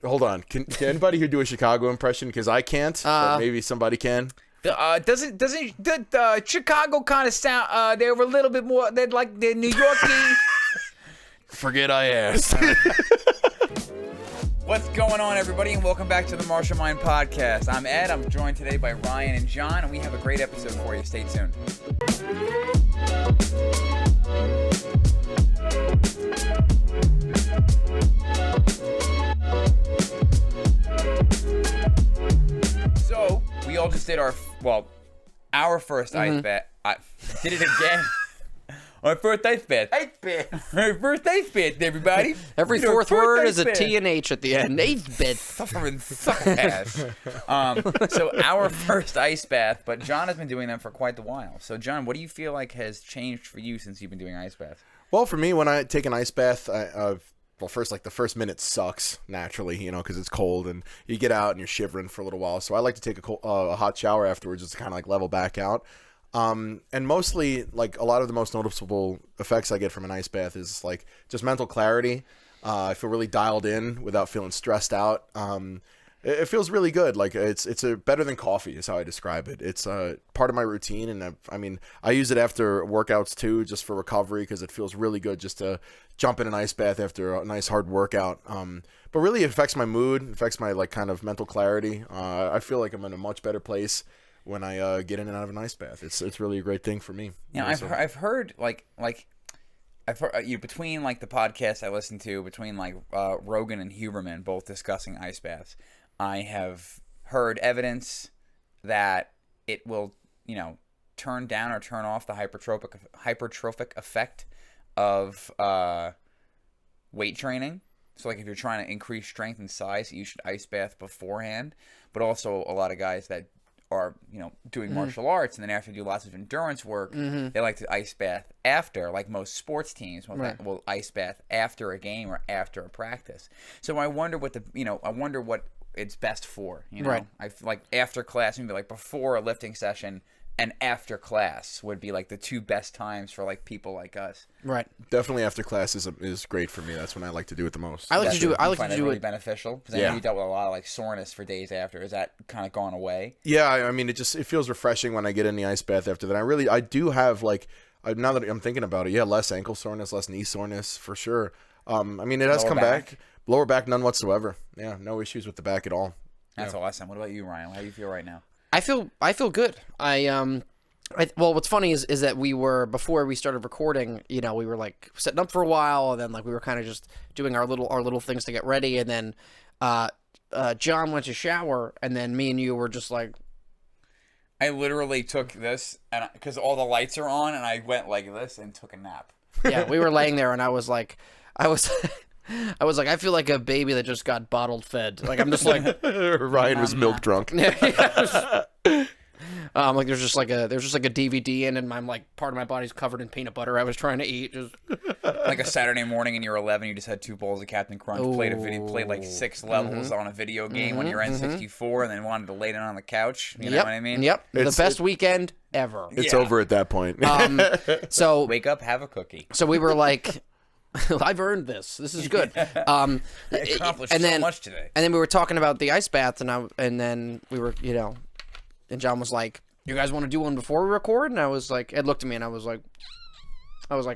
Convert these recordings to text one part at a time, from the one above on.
Hold on. Can anybody here do a Chicago impression? Because I can't, but maybe somebody can. Doesn't the Chicago kind of sound? They were a little bit more. They're like the New Yorkie. Forget I asked. What's going on, everybody, and welcome back to the Martial Mind Podcast. I'm Ed. I'm joined today by Ryan and John, and we have a great episode for you. Stay tuned. So we all just did our first ice bath. I did it again. Our first ice bath. Our first ice bath, everybody. Every fourth word is a T and H at the end. Ice bath. So our first ice bath, but John has been doing them for quite a while. So John, what do you feel like has changed for you since you've been doing ice baths? Well, for me, when I take an ice bath, the first minute sucks naturally, because it's cold and you get out and you're shivering for a little while. So I like to take a hot shower afterwards just to kind of like level back out. And mostly, like, a lot of the most noticeable effects I get from an ice bath is like just mental clarity. I feel really dialed in without feeling stressed out. It feels really good. Like it's better than coffee is how I describe it. It's part of my routine, and I use it after workouts too, just for recovery, because it feels really good just to jump in an ice bath after a nice hard workout. But really, it affects my mood, it affects my like kind of mental clarity. I feel like I'm in a much better place when I get in and out of an ice bath. It's really a great thing for me. Yeah, I've heard between like the podcasts I listen to, between like Rogan and Huberman both discussing ice baths, I have heard evidence that it will, turn down or turn off the hypertrophic effect of weight training. So like if you're trying to increase strength and size, you should ice bath beforehand. But also a lot of guys that are doing martial arts, and then after do lots of endurance work, they like to ice bath after. Like most sports teams will ice bath after a game or after a practice. So I wonder what it's best for. Right. I feel like after class, maybe like before a lifting session and after class would be like the two best times for like people like us. Right. Definitely after class is great for me. That's when I like to do it the most. I like to do it really beneficial, because I know you dealt with a lot of like soreness for days after. Is that kind of gone away? Yeah, I mean, it feels refreshing when I get in the ice bath after that. I do have like, now that I'm thinking about it, less ankle soreness, less knee soreness for sure. I mean, it has come back. Lower back, none whatsoever. Yeah, no issues with the back at all. That's awesome. What about you, Ryan? How do you feel right now? I feel good. Well, what's funny is that we were, before we started recording, we were like setting up for a while, and then like we were kind of just doing our little things to get ready, and then John went to shower, and then me and you were just like, I literally took this, and because all the lights are on, and I went like this and took a nap. Yeah, we were laying there, and I was like, I feel like a baby that just got bottled fed. Like I'm just like Ryan was milk drunk. Like there's just like a DVD in, and I'm like part of my body's covered in peanut butter. I was trying to eat just like a Saturday morning, and you're 11. You just had 2 bowls of Captain Crunch. Played like 6 levels on a video game when you're N64, and then wanted to lay down on the couch. You know what I mean? Yep. The best weekend ever. It's over at that point. So wake up, have a cookie. So we were like, I've earned this. This is good. Accomplished so much today. And then we were talking about the ice bath, and then we were, and John was like, "You guys want to do one before we record?" And I was like, Ed looked at me, and I was like,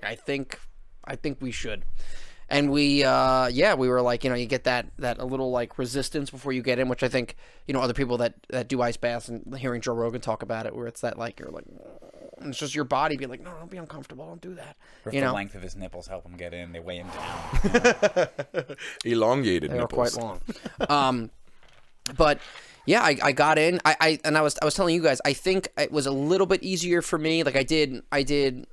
I think we should. And we were like, you get that a little like resistance before you get in, which I think, other people that do ice baths, and hearing Joe Rogan talk about it, where it's that like, you're like, and it's just your body being like, no, don't be uncomfortable, don't do that. Or if the length of his nipples help him get in, they weigh him down. Elongated they nipples. They were quite long. But yeah, I got in. I was telling you guys, I think it was a little bit easier for me. Like I didn't do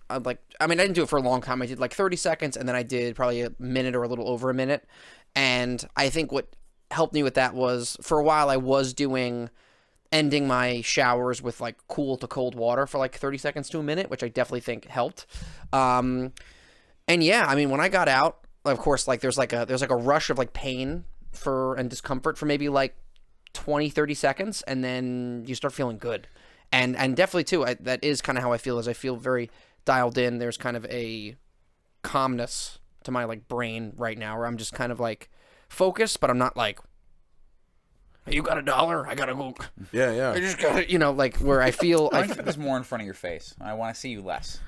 it for a long time. I did like 30 seconds, and then I did probably a minute or a little over a minute. And I think what helped me with that was, for a while I was ending my showers with like cool to cold water for like 30 seconds to a minute, which I definitely think helped. And yeah, I mean, when I got out, of course, like there's like a rush of like pain and discomfort for maybe like 20-30 seconds, and then you start feeling good. And definitely too, that is kind of how I feel. Is I feel very dialed in. There's kind of a calmness to my like brain right now, where I'm just kind of like focused, but I'm not like Hey, you got $1? I gotta go. Yeah, I yeah. just got like where I feel. I think there's more in front of your face. I want to see you less.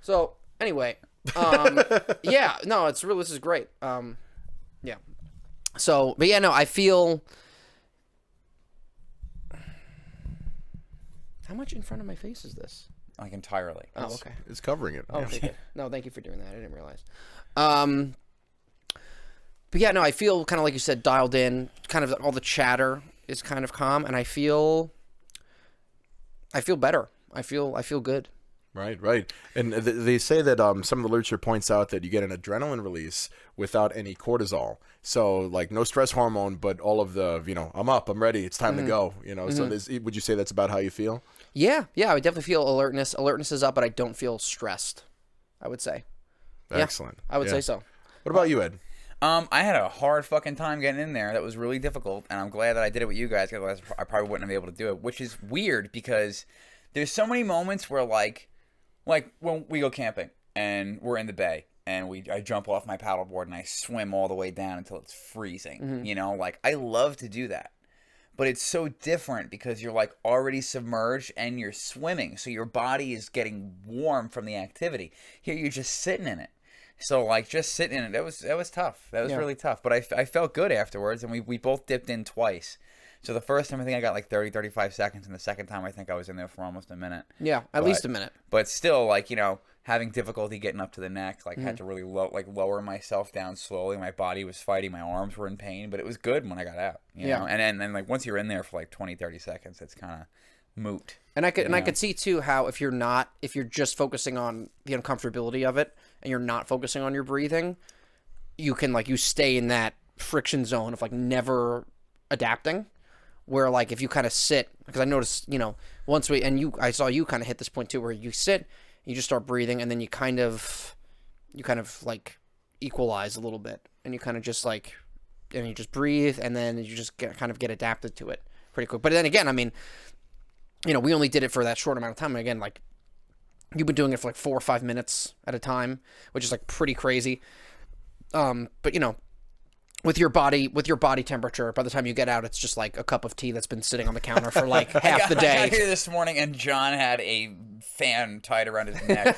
So anyway, yeah, no, it's real. This is great. Yeah. So, but yeah, no, I feel. How much in front of my face is this? Like entirely. Oh, okay. It's covering it. Oh, Yeah. okay, good. No, thank you for doing that. I didn't realize. But yeah, no, I feel kind of like you said, dialed in. Kind of all the chatter is kind of calm, and I feel better. I feel good. Right, right. And they say that some of the literature points out that you get an adrenaline release without any cortisol. So, like, no stress hormone, but all of the, I'm up, I'm ready, it's time to go, So would you say that's about how you feel? Yeah, I would definitely feel alertness. Alertness is up, but I don't feel stressed, I would say. Excellent. I would Yeah. say so. What about you, Ed? I had a hard fucking time getting in there. That was really difficult, and I'm glad that I did it with you guys, because I probably wouldn't have been able to do it, which is weird, because there's so many moments where, like when we go camping, and we're in the bay, and I jump off my paddleboard, and I swim all the way down until it's freezing, Like, I love to do that. But it's so different because you're, like, already submerged, and you're swimming, so your body is getting warm from the activity. Here, you're just sitting in it. So, like, just sitting in it, that was tough. That was really tough. But I felt good afterwards, and we both dipped in twice. So the first time I think I got like 30, 35 seconds, and the second time I think I was in there for almost a minute. Yeah, at least a minute. But still, like, having difficulty getting up to the neck, like, had to really lower myself down slowly. My body was fighting, my arms were in pain, but it was good when I got out. You know? And then like once you're in there for like 20, 30 seconds, it's kind of moot. And I could see too how if you're just focusing on the uncomfortability of it and you're not focusing on your breathing, you can you stay in that friction zone of like never adapting. Where like if you kind of sit, because I noticed once I saw you kind of hit this point too, where you sit, you just start breathing, and then you kind of like equalize a little bit, and you kind of just like, and you just breathe, and then you just kind of get adapted to it pretty quick. But then again, I mean, we only did it for that short amount of time. And again, like you've been doing it for like 4 or 5 minutes at a time, which is like pretty crazy. But with your body temperature, by the time you get out, it's just like a cup of tea that's been sitting on the counter for like half the day. I got here this morning, and John had a fan tied around his neck.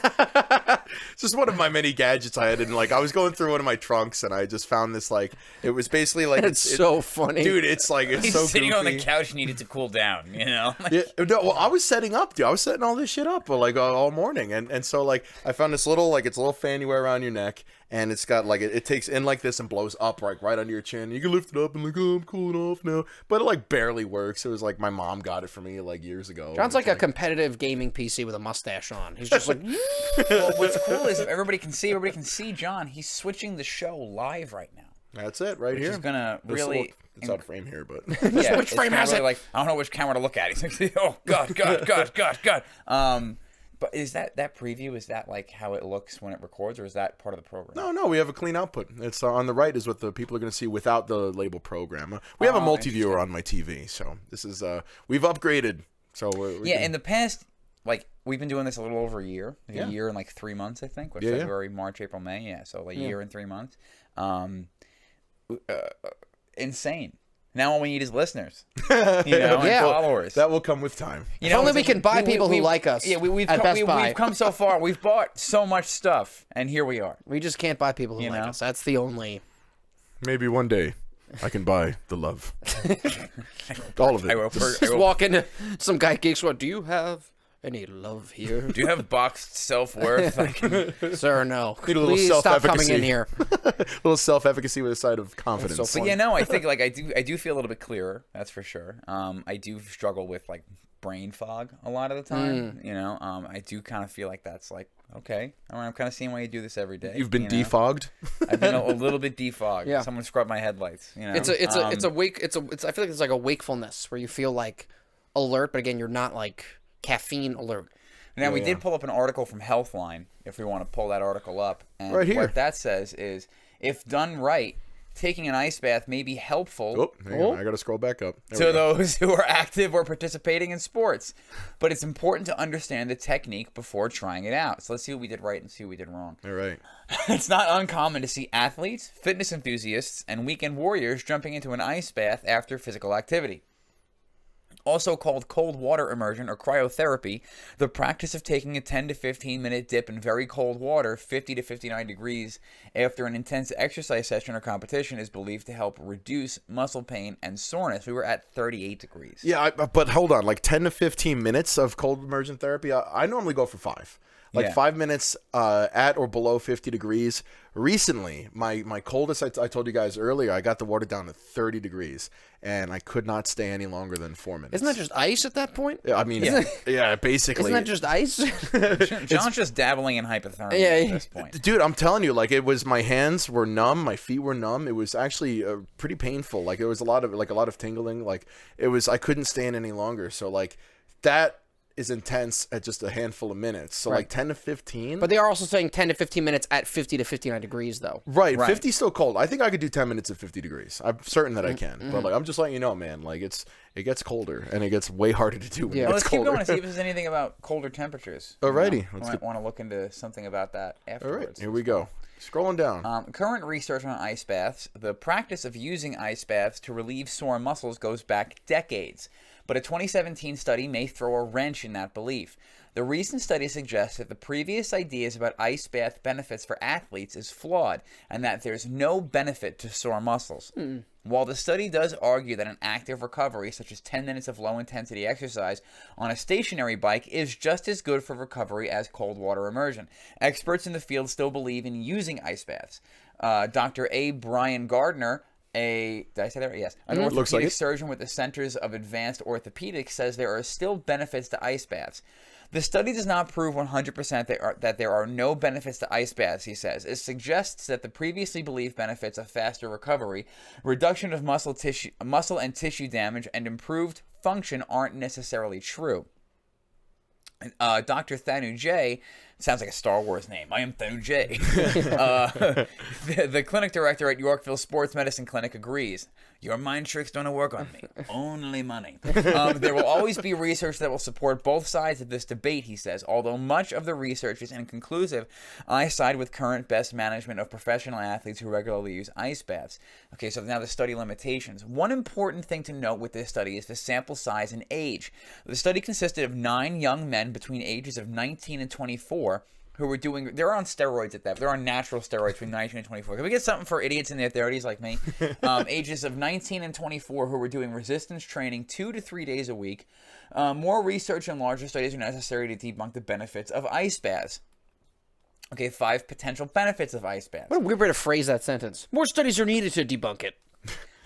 It's just one of my many gadgets I had, and like I was going through one of my trunks, and I just found this like it was basically like it's so funny, dude. It's like it's He's so sitting goofy. on the couch, needed to cool down. Yeah, no, well, I was setting up, dude. I was setting all this shit up, like all morning, and so like I found this little it's a little fan you wear around your neck, and it's got like it takes in like this and blows up like right under your chin. You can lift it up and like, oh, I'm cooling off now, but it like barely works. It was like my mom got it for me like years ago. John's like a competitive gaming PC with a mustache on. He's just like. Well, what's cool is if everybody can see John. He's switching the show live right now. That's it, right here. He's gonna really. It's out of frame here, but Yeah, Which frame has really it? Like, I don't know which camera to look at. He's like, oh god. But is that preview? Is that like how it looks when it records, or is that part of the program? no, we have a clean output. It's on the right is what the people are going to see without the label program. We have a multi-viewer on my TV, so this is we've upgraded. So we're in the past, like we've been doing this a little over a year, a year and like 3 months, I think. With February, March, April, May. Yeah, so like a year and 3 months. Insane. Now all we need is listeners, and followers. That will come with time. If only we can buy people who like us. Yeah, we've come so far. We've bought so much stuff, and here we are. We just can't buy people who like us. That's the only. Maybe one day I can buy the love. All of it. Just walk into some guy at Geek Squad. Do you have any love here? Do you have boxed self-worth? Sir, no. Need a little Please stop coming self-efficacy. in here. A little self-efficacy with a side of confidence. so But I think like I do feel a little bit clearer. That's for sure. I do struggle with like brain fog a lot of the time. I do kind of feel like that's like okay. I'm kind of seeing why you do this every day. You've been defogged. I've been a little bit defogged. Yeah. Someone scrubbed my headlights. It's a I feel like it's like a wakefulness where you feel like alert, but again, you're not like caffeine alert. Now, we did pull up an article from Healthline, if we want to pull that article up. And right here. what that says is, if done right, taking an ice bath may be helpful Oh, hang on, I gotta scroll back up. There we to go. those who are active or participating in sports. But it's important to understand the technique before trying it out. So let's see what we did right and see what we did wrong. All right. It's not uncommon to see athletes, fitness enthusiasts, and weekend warriors jumping into an ice bath after physical activity. Also called cold water immersion or cryotherapy, the practice of taking a 10 to 15 minute dip in very cold water, 50 to 59 degrees, after an intense exercise session or competition is believed to help reduce muscle pain and soreness. We were at 38 degrees. Yeah, but hold on. Like 10 to 15 minutes of cold immersion therapy. I normally go for 5. Like Yeah. 5 minutes at or below 50 degrees. Recently, my coldest, I told you guys earlier, I got the water down to 30 degrees, and I could not stay any longer than 4 minutes. Isn't that just ice at that point? Yeah, I mean, yeah, basically. Isn't that just ice? John's just dabbling in hypothermia Yeah, at this point. Dude, I'm telling you, like, it was, my hands were numb, my feet were numb. It was actually pretty painful. Like, it was a lot of tingling. Like, it was, I couldn't stand any longer. So, like, that is intense at just a handful of minutes. So, like, 10 to 15. But they are also saying 10 to 15 minutes at 50 to 59 degrees, though. Right, 50 is still cold. I think I could do 10 minutes at 50 degrees. I'm certain that I can. But, like, I'm just letting you know, man, like, it gets colder, and it gets way harder to do when Yeah. it Well, gets let's keep colder. going and see if there's anything about colder temperatures. Alrighty, We let's might get- want to look into something about that All afterwards. right, here we go. Scrolling down. Current research on ice baths, the practice of using ice baths to relieve sore muscles goes back decades, but a 2017 study may throw a wrench in that belief. The recent study suggests that the previous ideas about ice bath benefits for athletes is flawed and that there's no benefit to sore muscles. While the study does argue that an active recovery, such as 10 minutes of low-intensity exercise on a stationary bike, is just as good for recovery as cold water immersion, experts in the field still believe in using ice baths. Dr. A. Brian Gardner, did I say that right? Yes. An Looks like orthopedic it. surgeon with the Centers of Advanced Orthopedics says there are still benefits to ice baths. The study does not prove 100% that there are no benefits to ice baths, he says. It suggests that the previously believed benefits of faster recovery, reduction of muscle and tissue damage, and improved function aren't necessarily true. Dr. Thanu J. Sounds like a Star Wars name. I am Thanu J. The clinic director at Yorkville Sports Medicine Clinic agrees. Your mind tricks don't work on me. Only money. There will always be research that will support both sides of this debate, he says. Although much of the research is inconclusive, I side with current best management of professional athletes who regularly use ice baths. Okay, so now the study limitations. One important thing to note with this study is the sample size and age. The study consisted of 9 young men between ages of 19 and 24 who were doing, they're on steroids at that. They're on natural steroids between 19 and 24. Can we get something for idiots in their 30s like me? Ages of 19 and 24 who were doing resistance training 2 to 3 days a week. More research and larger studies are necessary to debunk the benefits of ice baths. Okay, 5 potential benefits of ice baths. What a weird way to phrase that sentence. More studies are needed to debunk it.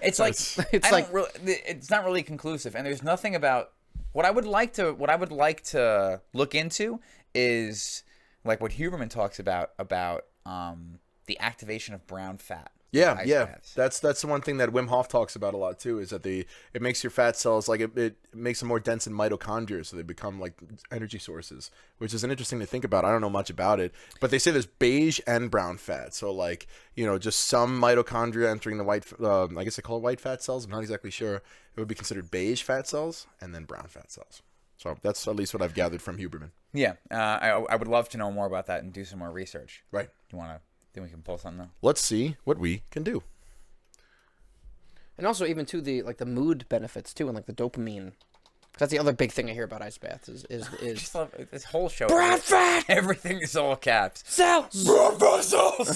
It's like It's like- it's not really conclusive, and there's nothing about what I would like to look into is like what Huberman talks about the activation of brown fat. Yeah, Ice yeah. baths. That's the one thing that Wim Hof talks about a lot too. Is that it makes your fat cells like it makes them more dense in mitochondria, so they become like energy sources, which is an interesting to think about. I don't know much about it, but they say there's beige and brown fat. So like just some mitochondria entering the white. I guess they call it white fat cells. I'm not exactly sure. It would be considered beige fat cells and then brown fat cells. So that's at least what I've gathered from Huberman. Yeah, I would love to know more about that and do some more research. Right. You want to? Then we can pull something up. Let's see what we can do. And also even to the mood benefits too, and like the dopamine. 'Cause that's the other big thing I hear about ice baths is I just love this whole show. brown fat Everything is all caps. cells.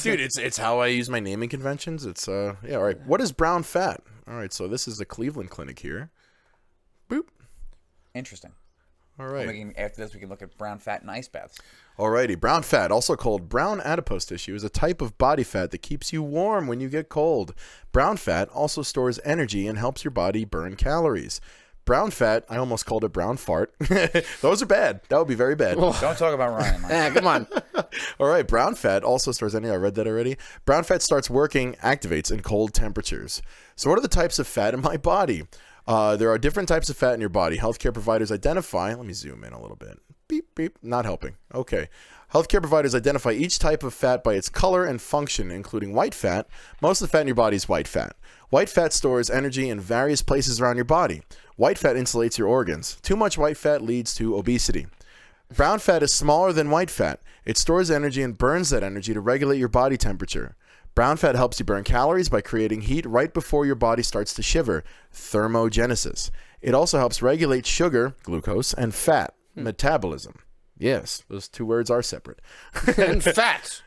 Dude, it's how I use my naming conventions. It's all right. What is brown fat? All right, so this is the Cleveland Clinic here. Boop. Interesting. All right. After this, we can look at brown fat and ice baths. Alrighty, brown fat, also called brown adipose tissue, is a type of body fat that keeps you warm when you get cold. Brown fat also stores energy and helps your body burn calories. Brown fat, I almost called it brown fart. Those are bad. That would be very bad. Don't talk about Ryan. Mike. Yeah, come on. All right, brown fat also stores energy. I read that already. Brown fat activates in cold temperatures. So what are the types of fat in my body? There are different types of fat in your body. Healthcare providers identify, let me zoom in a little bit. Beep. beep. Not helping. Okay. Healthcare providers identify each type of fat by its color and function, including white fat. Most of the fat in your body is white fat. White fat stores energy in various places around your body. White fat insulates your organs. Too much white fat leads to obesity. Brown fat is smaller than white fat. It stores energy and burns that energy to regulate your body temperature. Brown fat helps you burn calories by creating heat right before your body starts to shiver, thermogenesis. It also helps regulate sugar, glucose, and fat, metabolism. Yes, those two words are separate. And fat.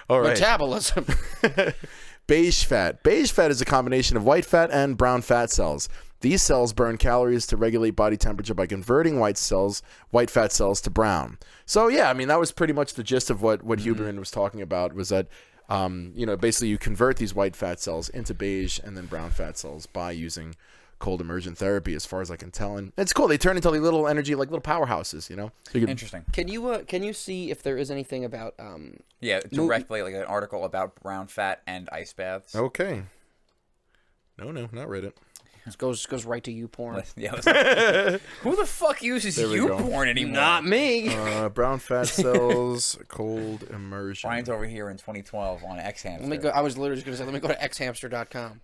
All right. Metabolism. Beige fat. Beige fat is a combination of white fat and brown fat cells. These cells burn calories to regulate body temperature by converting white fat cells to brown. So yeah, I mean that was pretty much the gist of what Huberman was talking about. Was that basically you convert these white fat cells into beige and then brown fat cells by using cold immersion therapy, as far as I can tell. And it's cool. They turn into like little energy, like little powerhouses. So Interesting. Can you see if there is anything about directly like an article about brown fat and ice baths. Okay. No, not read it. It goes right to YouPorn. Yeah. Who the fuck uses YouPorn anymore? Not me. Brown fat cells, cold immersion. Brian's over here in 2012 on Xhamster. Let me go. I was literally just going to say, let me go to xhamster.com.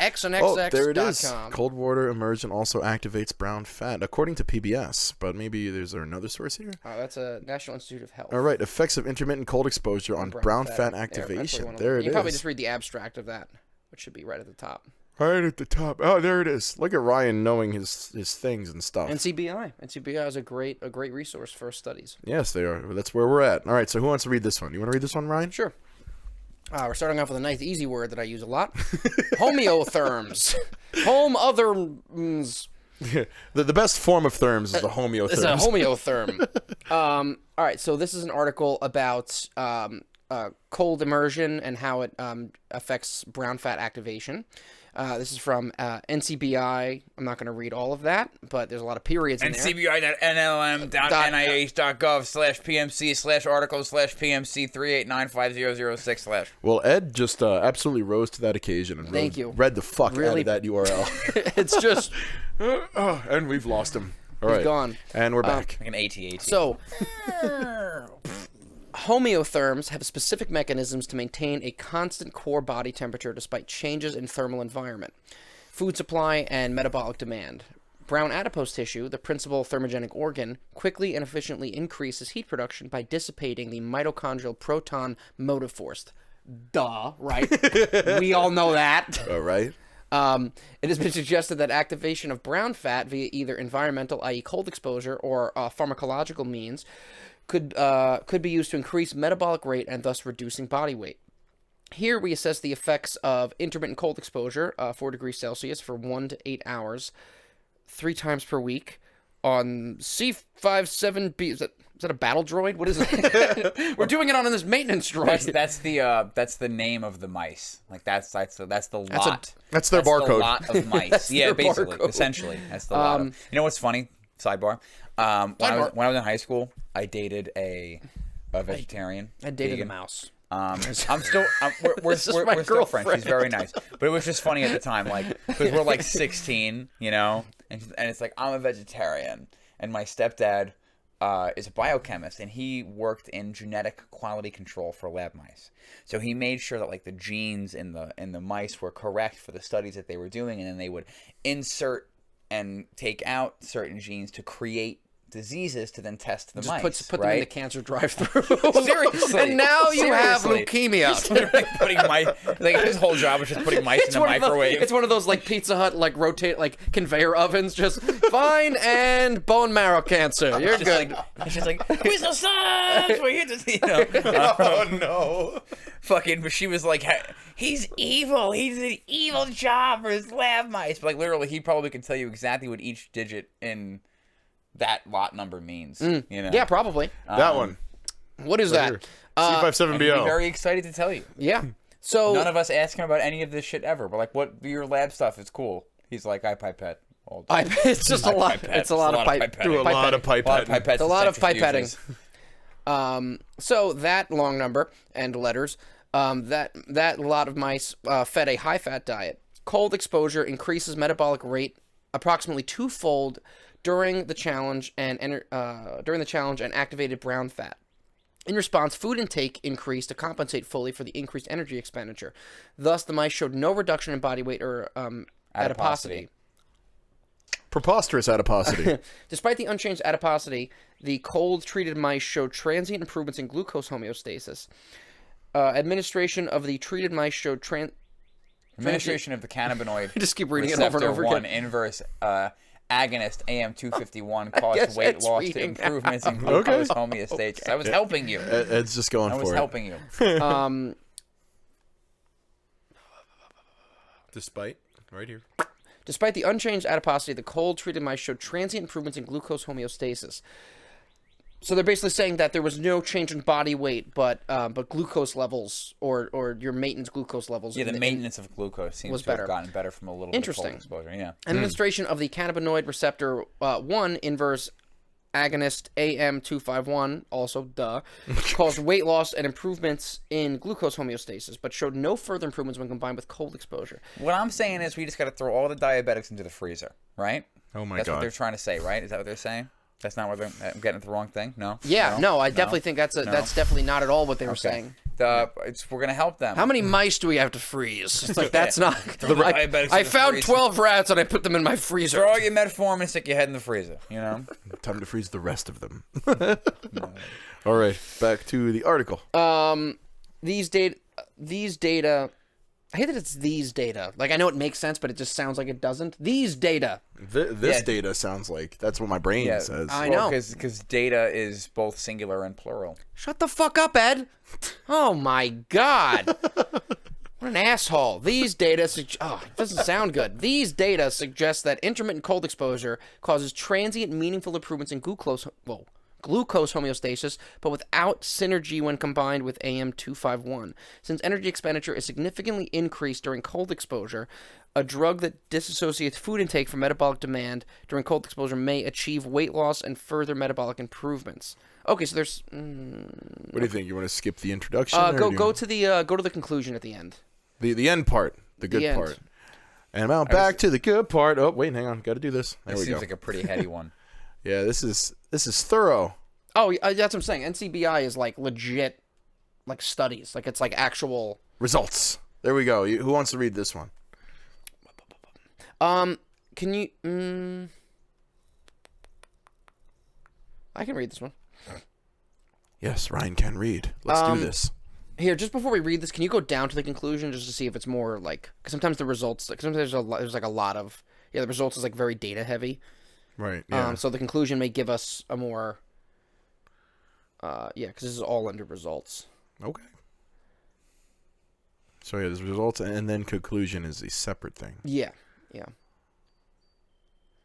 X and Oh, there it is. xx.com. Cold water immersion also activates brown fat, according to PBS. But maybe there's another source here? Oh, that's a National Institute of Health. All right. Effects of intermittent cold exposure on brown fat activation. There it is. You probably just read the abstract of that, which should be right at the top. Right at the top. Oh, there it is. Look at Ryan knowing his things and stuff. NCBI is a great resource for studies. Yes, they are. That's where we're at. All right, so who wants to read this one? You want to read this one, Ryan? Sure. We're starting off with a nice, easy word that I use a lot. Homeotherms. The best form of therms is the homeotherms. It's a homeotherm. All right, so this is an article about cold immersion and how it affects brown fat activation. This is from NCBI. I'm not going to read all of that, but there's a lot of periods in there. ncbi.nih.gov/pmc/article/pmc3895006/. Well, Ed just absolutely rose to that occasion and read the fuck out of that URL. It's just... and we've lost him. All right. He's gone. And we're back. Like an AT-AT. So... Homeotherms have specific mechanisms to maintain a constant core body temperature despite changes in thermal environment, food supply, and metabolic demand. Brown adipose tissue, the principal thermogenic organ, quickly and efficiently increases heat production by dissipating the mitochondrial proton motive force. Duh, right? We all know that. All right. It has been suggested that activation of brown fat via either environmental, i.e. cold exposure, or pharmacological means could be used to increase metabolic rate and thus reducing body weight. Here we assess the effects of intermittent cold exposure, 4 degrees Celsius for 1 to 8 hours, 3 times per week, on C57B. Is that a battle droid? What is it? We're doing it on this maintenance droid. That's the name of the mice. Like that's the lot. That's their barcode. The lot of mice. Yeah, basically, barcode. essentially, that's the lot. You know what's funny? Sidebar. When I was in high school, I dated a vegetarian. I dated vegan. a mouse. We're still friends. She's very nice, but it was just funny at the time, like because we're like 16, and it's like I'm a vegetarian, and my stepdad is a biochemist, and he worked in genetic quality control for lab mice. So he made sure that like the genes in the mice were correct for the studies that they were doing, and then they would insert and take out certain genes to create diseases to then test the mice. Put them in the cancer drive-through. Seriously. And now you have leukemia. His whole job was just putting mice in the microwave. It's one of those like Pizza Hut rotate conveyor ovens, just fine and bone marrow cancer. You're good. It's just like whistle songs for you to Oh no. Fucking, but she was like, he's evil. He's an evil job for his lab mice. But literally, he probably can tell you exactly what each digit in that lot number means. Yeah, probably. That one. What is that? C57BO. He'd be very excited to tell you. Yeah. So none of us ask him about any of this shit ever. We're like, what your lab stuff is cool. He's like, I pipette all day. It's just a lot. It's a lot of pipetting. Do a lot of pipetting. It's a lot of pipetting. So that long number and letters, that lot of mice fed a high-fat diet. Cold exposure increases metabolic rate approximately twofold during the challenge and activated brown fat. In response, food intake increased to compensate fully for the increased energy expenditure. Thus, the mice showed no reduction in body weight or adiposity. Preposterous adiposity. Despite the unchanged adiposity, the cold-treated mice showed transient improvements in glucose homeostasis. Administration of the treated mice showed Administration of the cannabinoid I just keep reading it over and over receptor 1 again. inverse agonist AM251 caused weight Ed's loss to reading improvements in glucose homeostasis. I was helping you. Ed's just going I for was it. helping you. Despite, right here. Despite the unchanged adiposity, the cold-treated mice showed transient improvements in glucose homeostasis. So they're basically saying that there was no change in body weight, but glucose levels or your maintenance glucose levels. Yeah, the maintenance of glucose seems to have gotten better from a little bit of cold exposure. Yeah. Administration of the cannabinoid receptor 1 inverse agonist AM251, also caused weight loss and improvements in glucose homeostasis, but showed no further improvements when combined with cold exposure. What I'm saying is we just got to throw all the diabetics into the freezer, right? Oh my That's God. what they're trying to say, right? Is that what they're saying? That's not what they're... I'm getting at the wrong thing? No? Yeah, no, I definitely think that's definitely not at all what they were saying. We're going to help them. How many mice do we have to freeze? It's like, that's not... diabetics I in the found freezer. 12 rats and I put them in my freezer. Throw all your metformin and stick your head in the freezer, you know? Time to freeze the rest of them. All right, back to the article. These data... I hate that it's these data. Like, I know it makes sense, but it just sounds like it doesn't. These data. This data sounds like that's what my brain says. I know. Because data is both singular and plural. Shut the fuck up, Ed. Oh, my God. What an asshole. These data... it doesn't sound good. These data suggest that intermittent cold exposure causes transient, meaningful improvements in glucose homeostasis, but without synergy when combined with AM251. Since energy expenditure is significantly increased during cold exposure, a drug that disassociates food intake from metabolic demand during cold exposure may achieve weight loss and further metabolic improvements. Okay, so there's... What do you think? You want to skip the introduction? Go to the conclusion at the end. The end part, the good part. And now back to the good part. Oh, wait, hang on. Got to do this. There we go. Seems like a pretty heady one. Yeah, this is thorough. Oh, that's what I'm saying. NCBI is like legit, like studies. Like it's like actual results. There we go. Who wants to read this one? Can you? I can read this one. Yes, Ryan can read. Let's do this. Here, just before we read this, can you go down to the conclusion just to see if it's more like? Because sometimes the results, like sometimes there's like a lot of the results is like very data heavy. Right. Yeah. So the conclusion may give us a more. Because this is all under results. Okay. So yeah, there's results, and then conclusion is a separate thing. Yeah.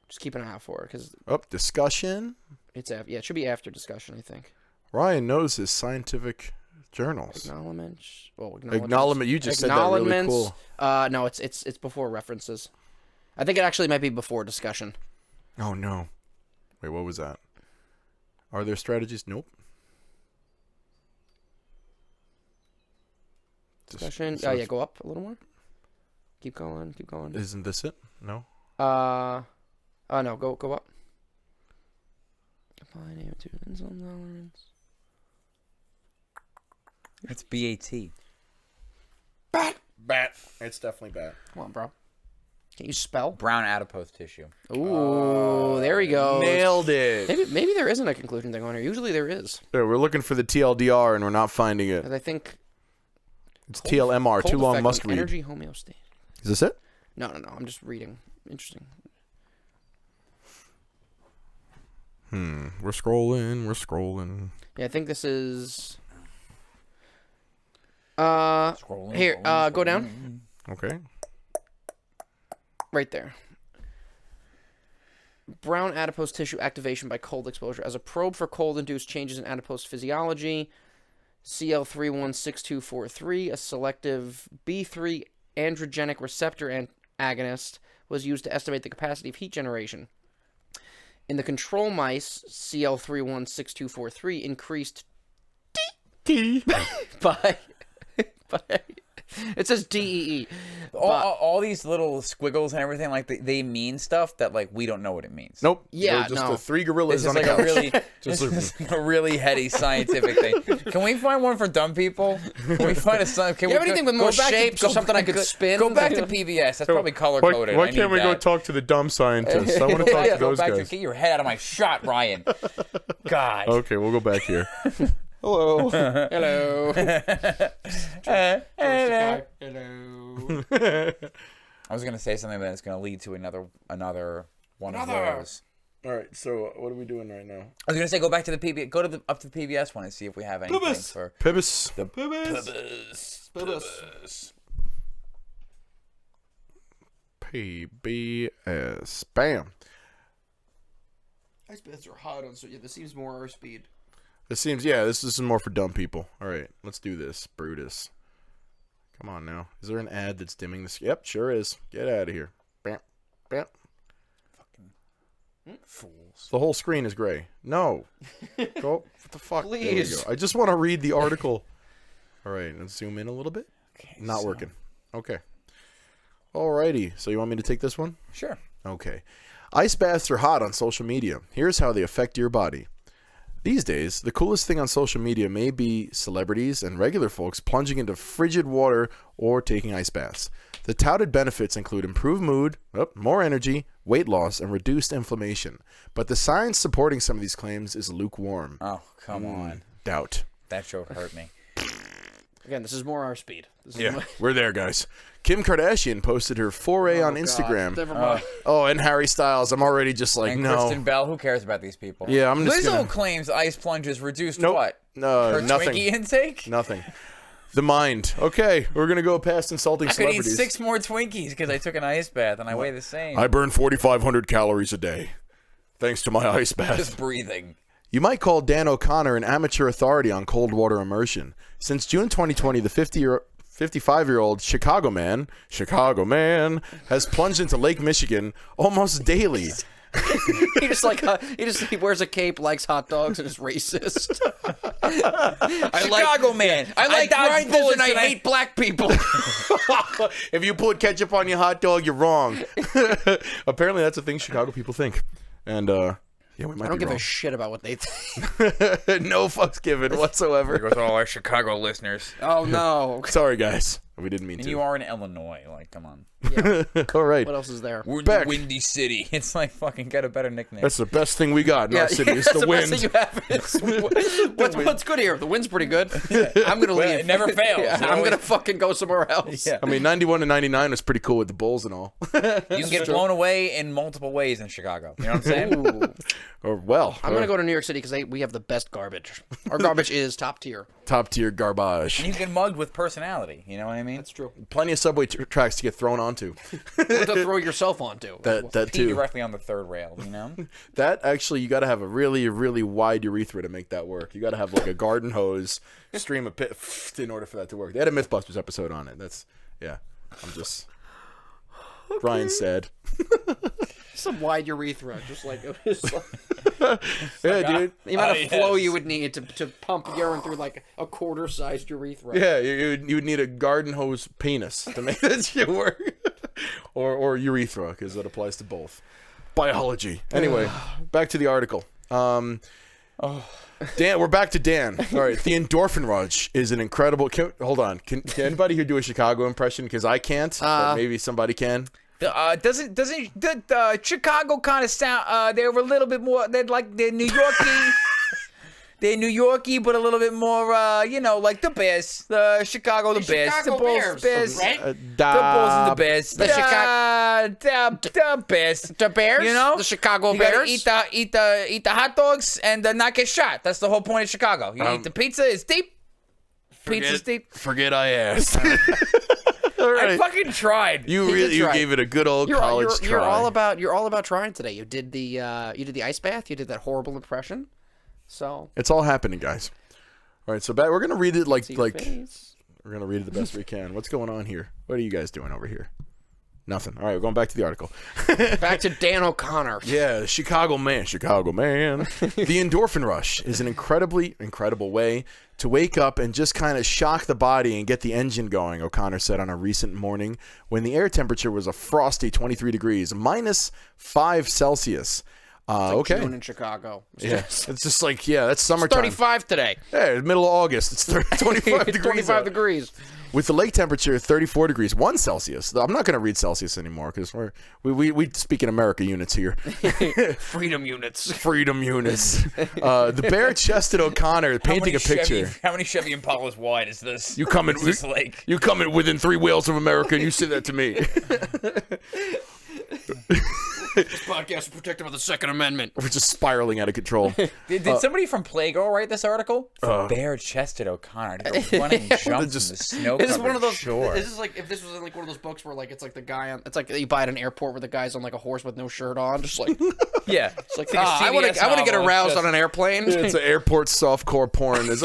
Just keep an eye out for it, because. Discussion. It should be after discussion, I think. Ryan knows his scientific journals. Acknowledgement. You just said that really cool. No, it's before references. I think it actually might be before discussion. Oh no! Wait, what was that? Are there strategies? Nope. Discussion. Go up a little more. Keep going. Isn't this it? No. No. Go up. Apply to insulin tolerance. It's BAT. Bat. It's definitely bat. Come on, bro. Can you spell? Brown adipose tissue. Ooh, there we go. Nailed it. Maybe there isn't a conclusion thing on here. Usually there is. Yeah, we're looking for the TLDR and we're not finding it. Because I think it's TLMR. Too long, must read. Energy homeostasis. Is this it? No. I'm just reading. Interesting. We're scrolling. Yeah, I think this is. Scrolling, go down. Okay. Right there. Brown adipose tissue activation by cold exposure as a probe for cold-induced changes in adipose physiology. CL316243, a selective B3 androgenic receptor agonist, was used to estimate the capacity of heat generation. In the control mice, CL316243 increased by It says DEE. All these little squiggles and everything, like they mean stuff that like we don't know what it means. Nope. Yeah, They're just no. the three gorillas This is on like a a couch. really, this is a really heady scientific thing. Can we find one for dumb people? Can we find a? Can You have anything with more shapes or something I could spin? Go back to PBS. That's probably color coded. Why can't we go talk to the dumb scientists? I want to talk to those guys. Get your head out of my shot, Ryan. God. Okay, we'll go back here. Hello. Hello. Hello. Hello. I was gonna say something, but it's gonna lead to another one of those. All right, so what are we doing right now? I was gonna say go back to the PBS, up to the PBS one and see if we have anything for Pibis. the Pibis. PBS. Bam. Ice baths are hot on, so yeah, this seems more our speed. This seems, yeah, this is more for dumb people. All right, let's do this. Brutus. Come on now. Is there an ad that's dimming this? Yep, sure is. Get out of here. Bam. Bam. fucking fools. The whole screen is gray. No. Go. What the fuck? Please. There we go. I just want to read the article. All right, let's zoom in a little bit. Okay, Not working. Okay. Alrighty. So you want me to take this one? Sure. Okay. Ice baths are hot on social media. Here's how they affect your body. These days, the coolest thing on social media may be celebrities and regular folks plunging into frigid water or taking ice baths. The touted benefits include improved mood, more energy, weight loss, and reduced inflammation. But the science supporting some of these claims is lukewarm. Oh, come on. Doubt. That joke hurt me. Again, this is more our speed. This is We're there, guys. Kim Kardashian posted her foray on Instagram. God. Never mind. Oh, and Harry Styles. I'm already just like, And no. Kristen Bell, who cares about these people? Yeah, I'm just Lizzo gonna- claims ice plunges reduced Nope. what? Her Nothing. Twinkie intake? Nothing. The mind. Okay, we're going to go past insulting I could eat celebrities. 6 more Twinkies because I took an ice bath and I weigh the same. I burn 4,500 calories a day, thanks to my ice bath. Just breathing. You might call Dan O'Connor an amateur authority on cold water immersion. Since June 2020, the 55-year-old Chicago man has plunged into Lake Michigan almost daily. He wears a cape, likes hot dogs, and is racist. Chicago man. I like dodge grinders bullets and I hate black people. If you put ketchup on your hot dog, you're wrong. Apparently, that's a thing Chicago people think. And, yeah, we might I don't be give wrong. a shit about what they think. No fucks given whatsoever. There goes all our Chicago listeners. Oh no. Sorry, guys. We didn't mean And to. you are in Illinois. Like, come on. All right. What else is there? We're in Back. the Windy City. It's like fucking get a better nickname. That's the best thing we got in our city. It's that's the wind. best thing you have. What's good here? The wind's pretty good. I'm gonna leave. It never fails. Yeah, I'm gonna fucking go somewhere else. Yeah. I mean, 91 to 99 was pretty cool with the Bulls and all. You can get blown away in multiple ways in Chicago. You know what I'm saying? Ooh. Or, well, I'm gonna go to New York City because we have the best garbage. Our garbage is top tier. top tier garbage. You get mugged with personality. You know what I mean? That's true. Plenty of subway tracks to get thrown onto. Or to throw yourself onto. That Pee too. directly on the third rail. You know? That actually, you got to have a really, really wide urethra to make that work. You got to have like a garden hose stream of pit in order for that to work. They had a MythBusters episode on it. That's I'm just. Ryan said. Some wide urethra, just like Yeah, dude. the amount of yes. flow you would need to pump urine through like a quarter-sized urethra. Yeah, you would need a garden hose penis to make that shit work. or urethra, because that applies to both. Biology. Anyway, back to the article. Dan, we're back to Dan. All right, the endorphin rush is an incredible. Hold on, can anybody here do a Chicago impression? Because I can't, but maybe somebody can. Doesn't the Chicago kind of sound? They're a little bit more. They're New Yorkie. They're New Yorkie, but a little bit more. Like the Bears, the Chicago, the Bears, Chicago the Bulls, Bears, Bears, right? the Bulls and the Bears, The the Bears, The Bears, You know, the Chicago you gotta Bears. eat the hot dogs and not get shot. That's the whole point of Chicago. You eat the pizza. It's deep. Pizza's deep. Forget I asked. All I right. fucking tried. You try. gave it a good old college try. You're all about trying today. You did the ice bath. You did that horrible impression. So It's all happening, guys. All right, so we're gonna read it like see your face. we're gonna read it the best we can. What's going on here? What are you guys doing over here? Nothing. All right, we're going back to the article. Back to Dan O'Connor. Yeah, Chicago man. The endorphin rush is an incredible way to wake up and just kind of shock the body and get the engine going, O'Connor said on a recent morning when the air temperature was a frosty 23 degrees, -5 Celsius. Okay. June in Chicago. Yeah, it's just like, that's summertime. 35 today. Yeah, middle of August. It's 25 degrees. 25 degrees. With the lake temperature 34 degrees, 1 Celsius. I'm not going to read Celsius anymore because we speak in America units here. Freedom units. Freedom units. The bare-chested O'Connor painting a picture. How many Chevy Impalas wide is this? You come in, this lake? You come in within 3 whales of America and you say that to me. This podcast is protected by the Second Amendment. We're just spiraling out of control. Did somebody from Playgirl write this article? Bare-chested O'Connor did a running jump from the snow-covered shore. This is like if this was in like one of those books where like it's like the guy on. It's like you buy at an airport where the guy's on like a horse with no shirt on, just like yeah. It's like I want to get aroused on an airplane. It's an airport softcore porn. This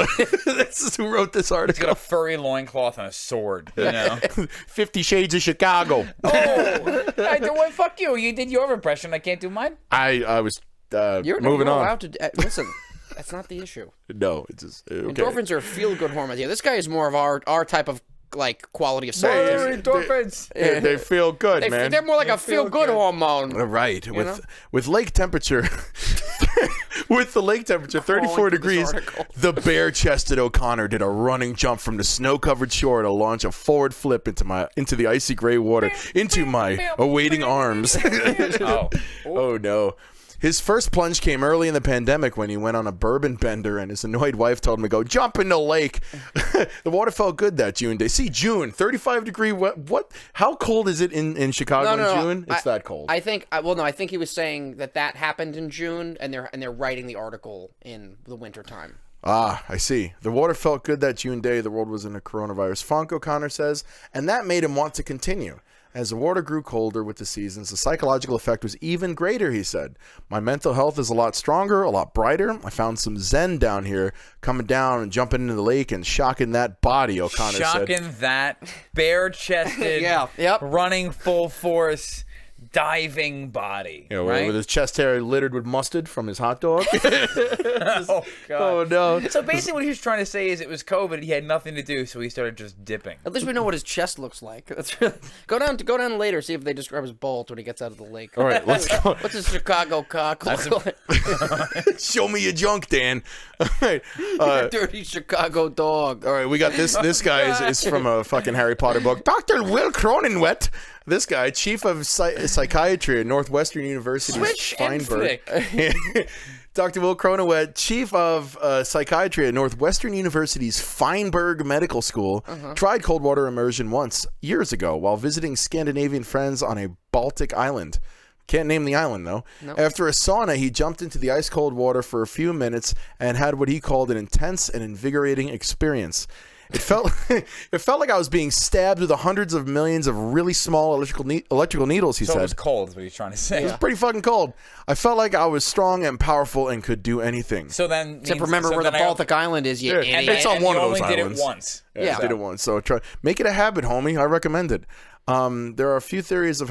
is who wrote this article. He's got a furry loincloth and a sword. You know, 50 Shades of Chicago. Well, fuck you. You did your impression. I can't do mine. I was You're moving on. allowed to listen. That's not the issue. No, it's just okay. Endorphins are feel-good hormones. Yeah, this guy is more of our type of like quality of scientist. Endorphins. They feel good, man. They're more like a feel-good hormone. Right. With lake temperature, with the lake temperature 34 degrees, the bare-chested O'Connor did a running jump from the snow-covered shore to launch a forward flip into the icy gray water into my awaiting arms. Oh no. His first plunge came early in the pandemic when he went on a bourbon bender and his annoyed wife told him to go jump in the lake. The water felt good that June day. See, June, 35 degree. What? How cold is it in Chicago in June? It's that cold. I think he was saying that happened in June and they're writing the article in the wintertime. Ah, I see. The water felt good that June day. The world was in a coronavirus funk, O'Connor says, and that made him want to continue. As the water grew colder with the seasons, the psychological effect was even greater, he said. My mental health is a lot stronger, a lot brighter. I found some zen down here, coming down and jumping into the lake and shocking that body, O'Connor said. Shocking that bare-chested, running full force, diving body. Yeah, right? With his chest hair littered with mustard from his hot dog. Oh, God. Oh, no. So basically what he was trying to say is it was COVID. He had nothing to do, so he started just dipping. At least we know what his chest looks like. That's really... Go down later, see if they describe his bulge when he gets out of the lake. All right, let's go. What's his Chicago cock look like? Show me your junk, Dan. All right. Dirty Chicago dog. All right, we got this. This guy is from a fucking Harry Potter book. Dr. Will Cronenwet. This guy, chief of psychiatry at Northwestern University's Feinberg. Dr. Will Cronenwet, chief of psychiatry at Northwestern University's Feinberg Medical School, tried cold water immersion once, years ago, while visiting Scandinavian friends on a Baltic island. Can't name the island, though. Nope. After a sauna, he jumped into the ice-cold water for a few minutes and had what he called an intense and invigorating experience. It felt like I was being stabbed with hundreds of millions of really small electrical needles, he said. It was cold, is what he's trying to say. It was pretty fucking cold. I felt like I was strong and powerful and could do anything. So then... Except remember where the Baltic Island is, you idiot. And it's on one of those islands. You only did it once. Yeah. Did it once. So make it a habit, homie. I recommend it. There are a few theories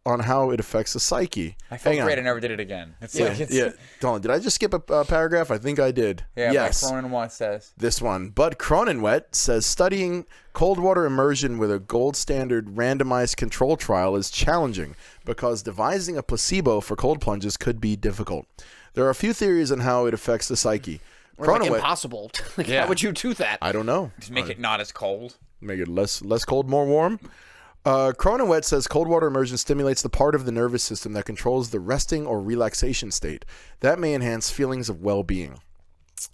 on how it affects the psyche. I felt great. I never did it again. Did I just skip a paragraph? I think I did. Yeah, yes. Like Cronenwet says. This one. Bud Cronenwet says studying cold water immersion with a gold standard randomized control trial is challenging because devising a placebo for cold plunges could be difficult. There are a few theories on how it affects the psyche. Or like impossible. How would you do that? I don't know. Just make it not as cold. Make it less cold, more warm. Cronenwet says cold water immersion stimulates the part of the nervous system that controls the resting or relaxation state. That may enhance feelings of well-being.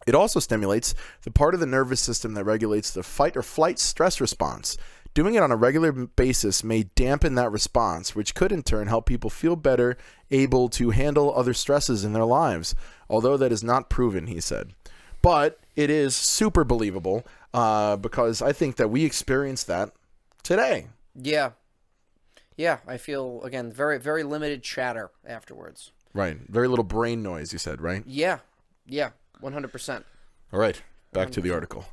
It also stimulates the part of the nervous system that regulates the fight or flight stress response. Doing it on a regular basis may dampen that response, which could in turn help people feel better able to handle other stresses in their lives, although that is not proven, he said. But it is super believable because I think that we experienced that today. Yeah. Yeah, I feel, again, very, very limited chatter afterwards. Right. Very little brain noise, you said, right? Yeah. Yeah, 100%. All right. Back 100%. To the article.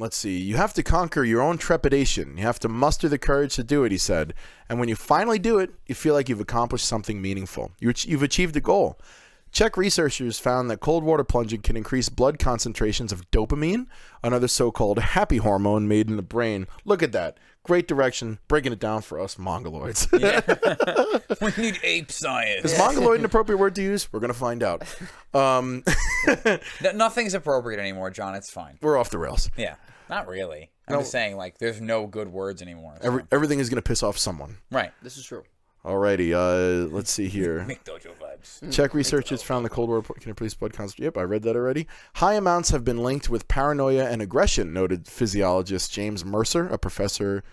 let's see. You have to conquer your own trepidation. You have to muster the courage to do it, he said. And when you finally do it, you feel like you've accomplished something meaningful. You've achieved a goal. Czech researchers found that cold water plunging can increase blood concentrations of dopamine, another so-called happy hormone made in the brain. Look at that. Great direction, breaking it down for us mongoloids. Yeah. We need ape science. Is mongoloid an appropriate word to use? We're going to find out. Nothing's appropriate anymore, John. It's fine. We're off the rails. Yeah. Not really. I'm just saying, like, there's no good words anymore. So. Everything is going to piss off someone. Right. This is true. Alrighty, let's see here. McDojo vibes. Czech researchers found the cold water can increase blood concentration. Yep, I read that already. High amounts have been linked with paranoia and aggression, noted physiologist James Mercer, a professor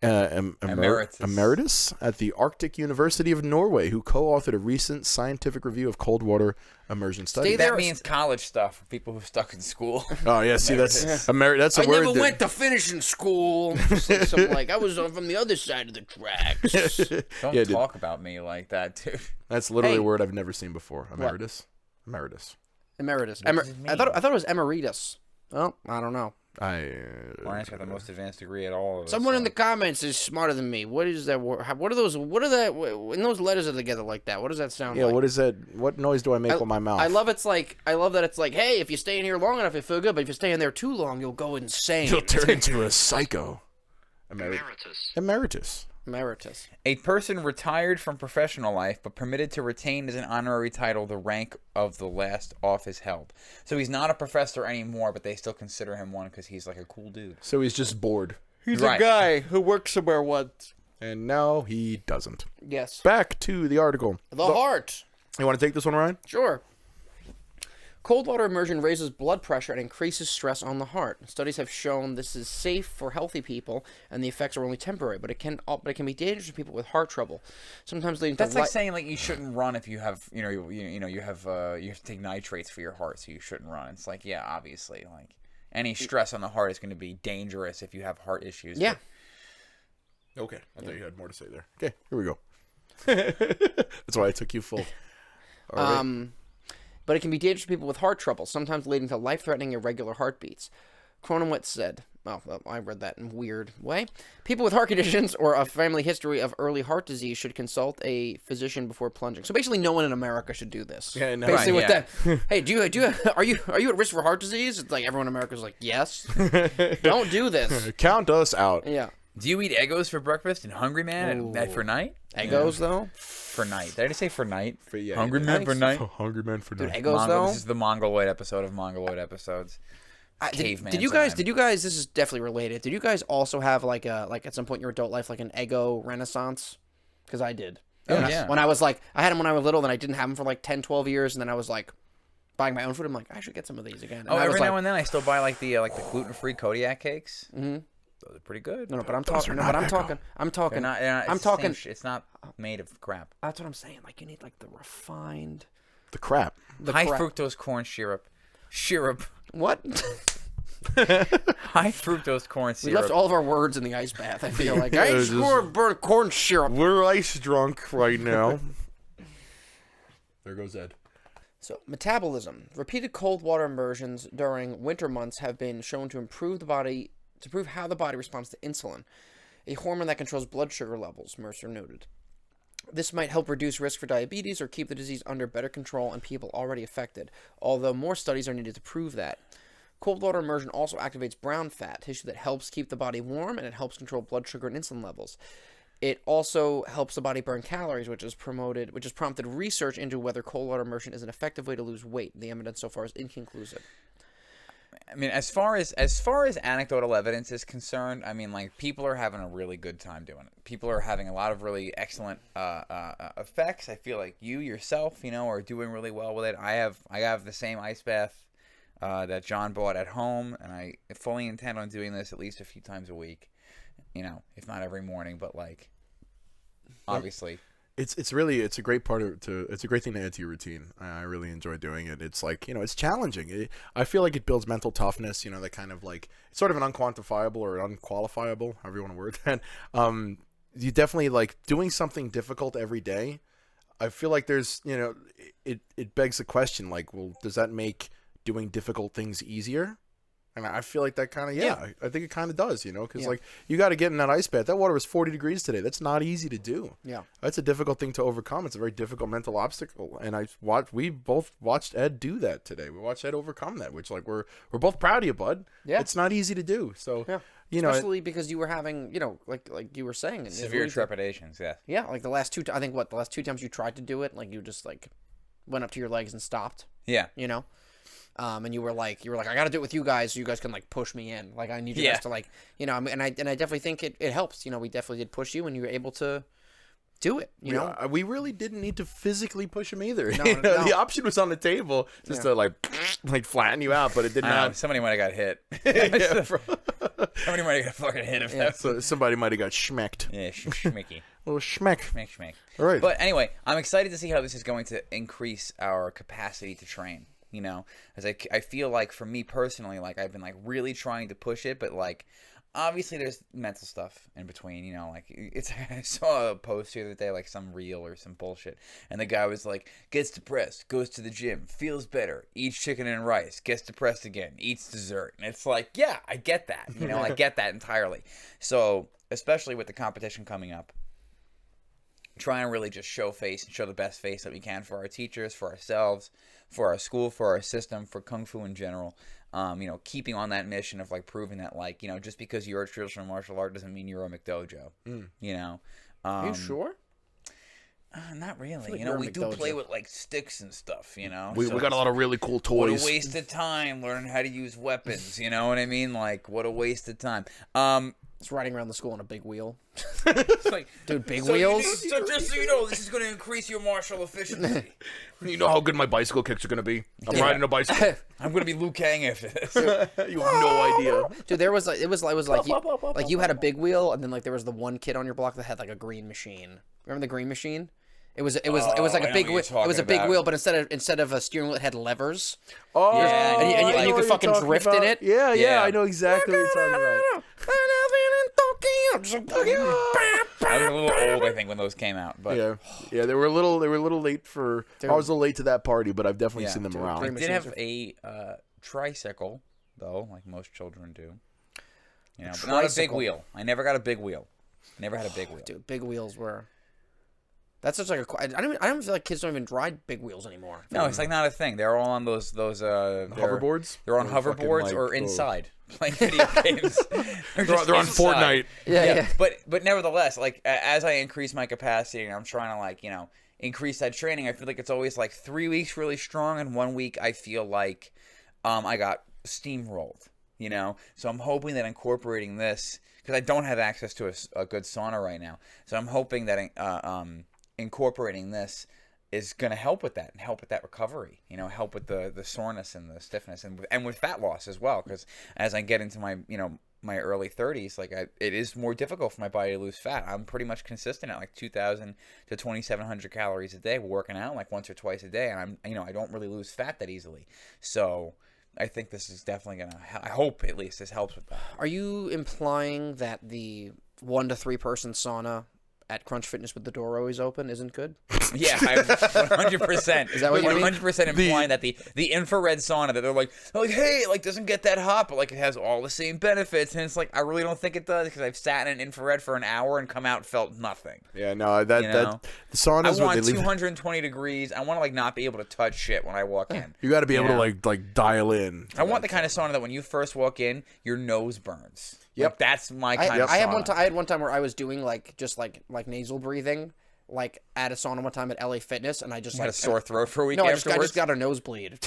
emeritus at the Arctic University of Norway, who co-authored a recent scientific review of cold water immersion studies. That means college stuff for people who are stuck in school. Oh yeah, see that's that's a I word. never went to finishing school. Something like I was from the other side of the tracks. Don't talk about me like that, dude. That's literally a word I've never seen before. Emeritus. Emeritus. I thought it was emeritus. Well, I don't know. Lawrence got the most advanced degree at all of us. Someone in the comments is smarter than me. What is that word? What are those? What are that? When those letters are together like that, what does that sound like? Yeah, what is that? What noise do I make with my mouth? I love that it's like, hey, if you stay in here long enough, you feel good, but if you stay in there too long, you'll go insane. You'll turn into a psycho. Emeritus. A person retired from professional life but permitted to retain as an honorary title the rank of the last office held. So he's not a professor anymore, but they still consider him one because he's like a cool dude. So he's just bored. He's a guy who worked somewhere once. And now he doesn't. Yes. Back to the article. The heart. You want to take this one, Ryan? Sure. Cold water immersion raises blood pressure and increases stress on the heart. Studies have shown this is safe for healthy people, and the effects are only temporary. But it can be dangerous for people with heart trouble, sometimes leading That's to. Like saying like you shouldn't run if you have you have to take nitrates for your heart, so you shouldn't run. It's like yeah, obviously like any stress on the heart is going to be dangerous if you have heart issues. Yeah. But... Okay, I thought you had more to say there. Okay, here we go. That's why I took you full. All right. But it can be dangerous for people with heart trouble, sometimes leading to life-threatening irregular heartbeats. Cronenwitz said, well, I read that in a weird way. People with heart conditions or a family history of early heart disease should consult a physician before plunging. So basically, no one in America should do this. Yeah, no. Basically, Right, with that, hey, are you at risk for heart disease? It's like everyone in America is like, yes. Don't do this. Count us out. Yeah. Do you eat Eggos for breakfast and Hungry Man at for night? Eggos though. For night. Did I just say for night? Yeah, Hungry Man for night. Hungry Man for night. Eggos though. This is the Mongoloid episode of Mongoloid episodes. Did you guys? This is definitely related. Did you guys also have like at some point in your adult life like an Eggo renaissance? Because I did. Yeah. When I was like, I had them when I was little, then I didn't have them for like 10, 12 years, and then I was like buying my own food. I'm like, I should get some of these again. And Every now and then I still buy like the gluten-free Kodiak cakes. Mm-hmm. Those are pretty good. No, but I'm talking. It's not made of crap. That's what I'm saying. Like you need like the refined, The crap. High fructose corn syrup. What? High fructose corn syrup. We left all of our words in the ice bath. I feel like I scored burnt corn syrup. We're ice drunk right now. There goes Ed. So, metabolism. Repeated cold water immersions during winter months have been shown to prove how the body responds to insulin, a hormone that controls blood sugar levels, Mercer noted. This might help reduce risk for diabetes or keep the disease under better control in people already affected, although more studies are needed to prove that. Cold water immersion also activates brown fat, tissue that helps keep the body warm, and it helps control blood sugar and insulin levels. It also helps the body burn calories, which has prompted research into whether cold water immersion is an effective way to lose weight. The evidence so far is inconclusive. I mean, as far as anecdotal evidence is concerned, I mean, like people are having a really good time doing it. People are having a lot of really excellent effects. I feel like you yourself, are doing really well with it. I have the same ice bath that John bought at home, and I fully intend on doing this at least a few times a week. If not every morning, but like obviously. It's a great it's a great thing to add to your routine. I really enjoy doing it. It's like, it's challenging. I feel like it builds mental toughness, that kind of like, it's sort of an unquantifiable or unqualifiable, however you want to word that. You definitely like doing something difficult every day. I feel like there's, it begs the question like, well, does that make doing difficult things easier? And I feel like that kind of, I think it kind of does, because like you got to get in that ice bath. That water was 40 degrees today. That's not easy to do. Yeah. That's a difficult thing to overcome. It's a very difficult mental obstacle. And we both watched Ed do that today. We watched Ed overcome that, which like we're both proud of you, bud. Yeah. It's not easy to do. So, especially because you were having, like you were saying, severe trepidations. Yeah. Yeah, like the last two times you tried to do it, like you just like went up to your legs and stopped. Yeah. And you were like, I got to do it with you guys, so you guys can like push me in. Like I need you guys to like, and I definitely think it helps. We definitely did push you, and you were able to do it. We really didn't need to physically push him either. No. The option was on the table just to like flatten you you but it didn't have. Somebody might have got hit. Somebody might have got fucking hit. So somebody might have got schmecked. Yeah, schmicky. A little schmeck. Schmeck. All right. But anyway, I'm excited to see how this is going to increase our capacity to train. As I feel like for me personally, like I've been like really trying to push it, but like obviously there's mental stuff in between, like I saw a post the other day, like some reel or some bullshit, and the guy was like, gets depressed, goes to the gym, feels better, eats chicken and rice, gets depressed again, eats dessert. And it's like, yeah, I get that, I get that entirely. So especially with the competition coming up, try and really just show face and show the best face that we can for our teachers, for ourselves, for our school, for our system, for Kung Fu in general. Keeping on that mission of like proving that like, just because you're a traditional martial art doesn't mean you're a McDojo. Are you sure? Not really. Like we do play with like sticks and stuff, We got a lot of really cool toys. What a waste of time learning how to use weapons, you know what I mean? Like, what a waste of time. It's riding around the school on a big wheel. It's like, dude, big wheels? So just so you know, this is going to increase your martial efficiency. You know how good my bicycle kicks are going to be? I'm riding a bicycle. I'm going to be Liu Kang after this. You have no idea. Dude, there was like, it was like you had a big wheel, and then like there was the one kid on your block that had like a green machine. Remember the green machine? It was like a big wheel. It was a big wheel, but instead of a steering wheel, it had levers. Oh, yeah, and you could fucking drift in it. Yeah, I know exactly what you're talking about. I was a little old, I think, when those came out. But yeah, they were a little late for. I was a little late to that party, but I've definitely seen them around. I did have a tricycle, though, like most children do. But not a big wheel. I never got a big wheel. Never had a big wheel. Dude, big wheels were. That's such like I don't feel like kids don't even ride big wheels anymore. No, it's like not a thing. They're all on those hoverboards. They're on hoverboards or inside playing video games. They're on Fortnite. Yeah. But nevertheless, like as I increase my capacity and I'm trying to like increase that training, I feel like it's always like 3 weeks really strong and 1 week I feel like I got steamrolled. So I'm hoping that incorporating this, because I don't have access to a good sauna right now, so I'm hoping that incorporating this is going to help with that and help with that recovery, help with the soreness and the stiffness and with fat loss as well, because as I get into my my early 30s, like it is more difficult for my body to lose fat. I'm pretty much consistent at like 2,000 to 2,700 calories a day working out like once or twice a day, and I don't really lose fat that easily. So I think this is definitely going to, I hope at least this helps with that. Are you implying that the 1 to 3 person sauna at Crunch Fitness with the door always open isn't good? Yeah, I'm 100%. Is that what you mean? 100% implying that the infrared sauna, that they're like, hey, like doesn't get that hot, but like it has all the same benefits, and it's like I really don't think it does, because I've sat in an infrared for an hour and come out felt nothing. Yeah, no, that the saunas. I want 220 degrees. I want to like not be able to touch shit when I walk in. You got to be able to like dial in. I want the kind of sauna that when you first walk in, your nose burns. Yep, like, that's my kind of sauna. I had one time where I was doing like just like nasal breathing, like at a sauna one time at LA Fitness, and I just had a sore throat for a week. No, I afterwards. just got a nosebleed.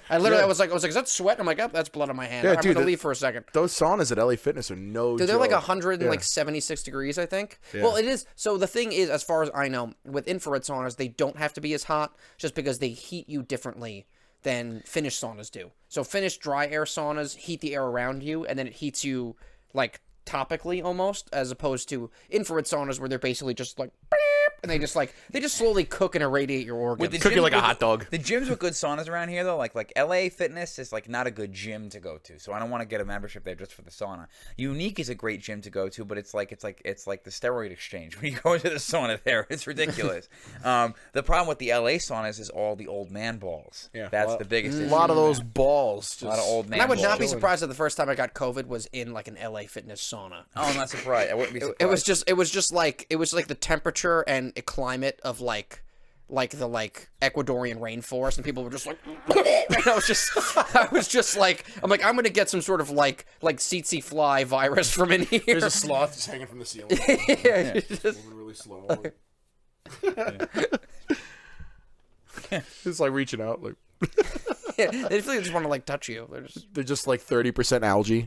I literally, I was like, is that sweat? I'm like, oh, that's blood on my hand. I'm gonna leave for a second. Those saunas at LA Fitness are no. Dude, they're like 176 degrees, I think. Yeah. Well, it is. So the thing is, as far as I know, with infrared saunas, they don't have to be as hot, just because they heat you differently than Finnish saunas do. So Finnish dry air saunas heat the air around you, and then it heats you like topically almost, as opposed to infrared saunas where they're basically just like and they just slowly cook and irradiate your organs. the Cook it gyms like a hot dog. The gyms with good saunas around here, though, like LA Fitness is like not a good gym to go to. So I don't want to get a membership there just for the sauna. Unique is a great gym to go to, but it's like the steroid exchange when you go into the sauna there. It's ridiculous. The problem with the LA saunas is all the old man balls. Yeah, That's the biggest issue. A lot of those balls. A lot of old man And I would balls. not be surprised if the first time I got COVID was in like an LA Fitness sauna. Oh, I'm not surprised. I wouldn't be surprised. It was just like the temperature and a climate of like the Ecuadorian rainforest, and people were just like, and I was just like, I'm gonna get some sort of like tsetse fly virus from in here. There's a sloth just hanging from the ceiling. Yeah, Moving really slow. It's like reaching out, like they feel like they just want to like touch you. they're just like 30% algae.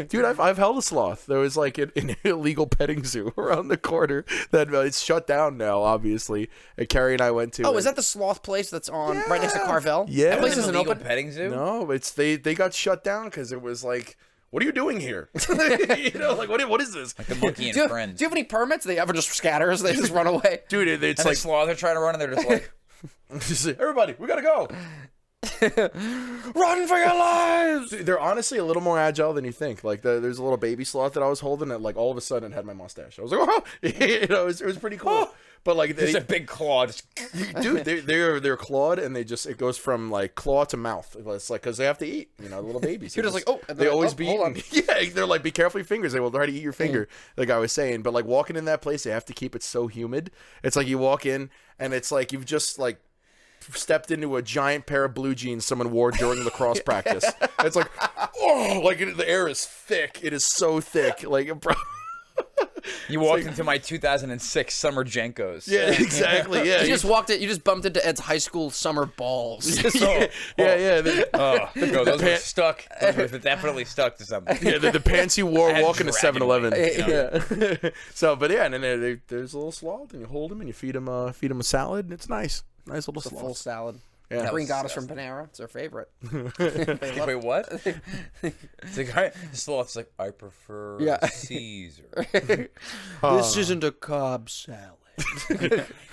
Dude, I've held a sloth. There was like an illegal petting zoo around the corner that it's shut down now, obviously. And Carrie and I went to. Oh, is that the sloth place that's on right next to Carvel? Yeah. That place An isn't illegal open. petting zoo? No, it's they got shut down because it was like, what are you doing here? You know, like what is this? The monkey and Do you friends. have any permits? They ever just scatters? They just run away. Dude, it's And the like sloths are trying to run, and they're just like, everybody, we gotta go. Run for your lives! They're honestly a little more agile than you think. Like there's a little baby sloth that I was holding, and like all of a sudden it had my mustache. I was like, oh, you know, it was pretty cool. But like, there's a big claw. Just... dude, they're clawed, and it goes from like claw to mouth. It's like because they have to eat, you know, the little babies. You're just like, oh, and they then, always oh, be hold eating. Yeah, they're like, be careful with your fingers. They will try to eat your finger, like I was saying. But like walking in that place, they have to keep it so humid. It's like you walk in, and it's like you've just like stepped into a giant pair of blue jeans someone wore during lacrosse practice. It's like, oh, like the air is thick. It is so thick. Like, bro. You walked into my 2006 summer Jenkos. Yeah, exactly. Yeah, You just walked it. You just bumped into Ed's high school summer balls. yeah. No, those were stuck. Those were definitely stuck to something. Yeah, the pants you wore had walking to dragon 7-Eleven. wings, Yeah. So, but yeah, and then there's a little sloth, and you hold him, and you feed him a salad, and it's nice. Nice little The sloth. full salad. Yeah. Green Goddess from Panera. It's their favorite. Wait, what? It's like, the sloth's like, I prefer Caesar. This isn't a Cobb salad.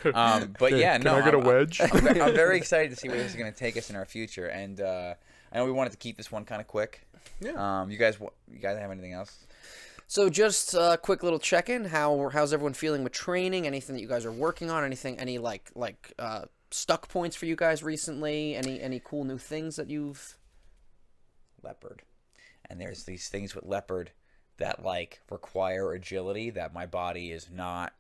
But yeah, Can no. I get a wedge? I'm very excited to see where this is going to take us in our future, and I know we wanted to keep this one kind of quick. Yeah. You guys have anything else? So just a quick little check-in. How's everyone feeling with training? Anything that you guys are working on? Any like stuck points for you guys recently? Any cool new things that you've... Leopard. And there's these things with leopard that like require agility that my body is not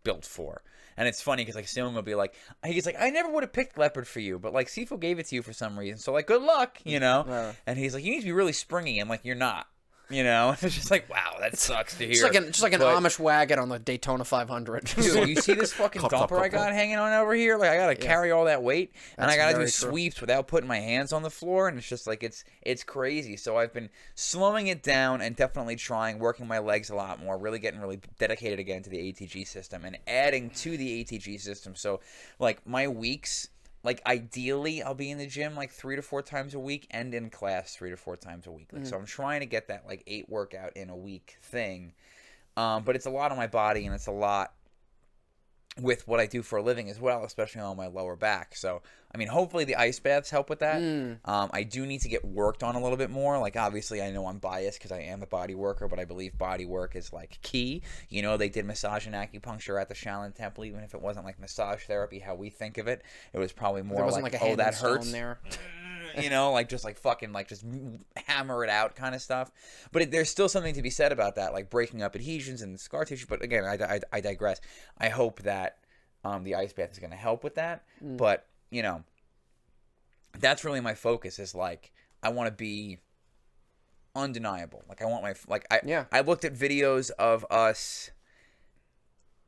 built for. And it's funny because like someone will be like, he's like, I never would have picked leopard for you, but like Sifu gave it to you for some reason, so like good luck, you know. And he's like, you need to be really springy, and like you're not. You know, it's just like, wow, that sucks to hear. Just like an Amish wagon on the Daytona 500. Dude, you see this fucking dumper I got hanging on over here? Like, I gotta carry all that weight, and I gotta do sweeps without putting my hands on the floor, and it's just like it's crazy. So I've been slowing it down and definitely working my legs a lot more, really getting really dedicated again to the ATG system and adding to the ATG system. So like my weeks. Like, ideally, I'll be in the gym, like, 3 to 4 times a week and in class 3 to 4 times a week. Like, so I'm trying to get that, like, 8 workout in a week thing. But it's a lot on my body, and it's a lot with what I do for a living as well, especially on my lower back. So, I mean, hopefully the ice baths help with that. I do need to get worked on a little bit more. Like, obviously, I know I'm biased because I am a body worker, but I believe body work is, like, key. You know, they did massage and acupuncture at the Shaolin Temple, even if it wasn't, like, massage therapy, how we think of it. It was probably more like a oh, that hurts. there. You know, like, just, like, fucking, like, just hammer it out kind of stuff. But there's still something to be said about that, like, breaking up adhesions and scar tissue. But, again, I digress. I hope that the ice bath is going to help with that. But, you know, that's really my focus is, like, I want to be undeniable. Like, I want my, like, I looked at videos of us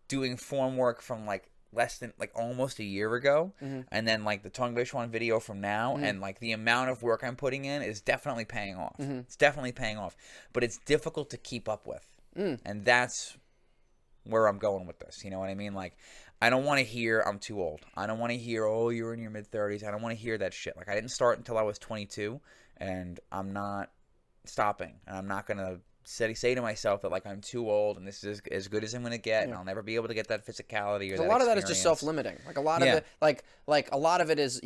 doing form work from, like, less than, like, almost a year ago, and then, like, the Tong Bishuan video from now, and, like, the amount of work I'm putting in is definitely paying off. It's definitely paying off, but it's difficult to keep up with, and that's where I'm going with this, you know what I mean? Like, I don't want to hear I'm too old. I don't want to hear, oh, you're in your mid-30s. I don't want to hear that shit. Like, I didn't start until I was 22, and I'm not stopping, and I'm not going to say to myself that like I'm too old and this is as good as I'm gonna get, and I'll never be able to get that physicality or that a lot of that is experience. just self-limiting. Like a lot of it, like a lot of it is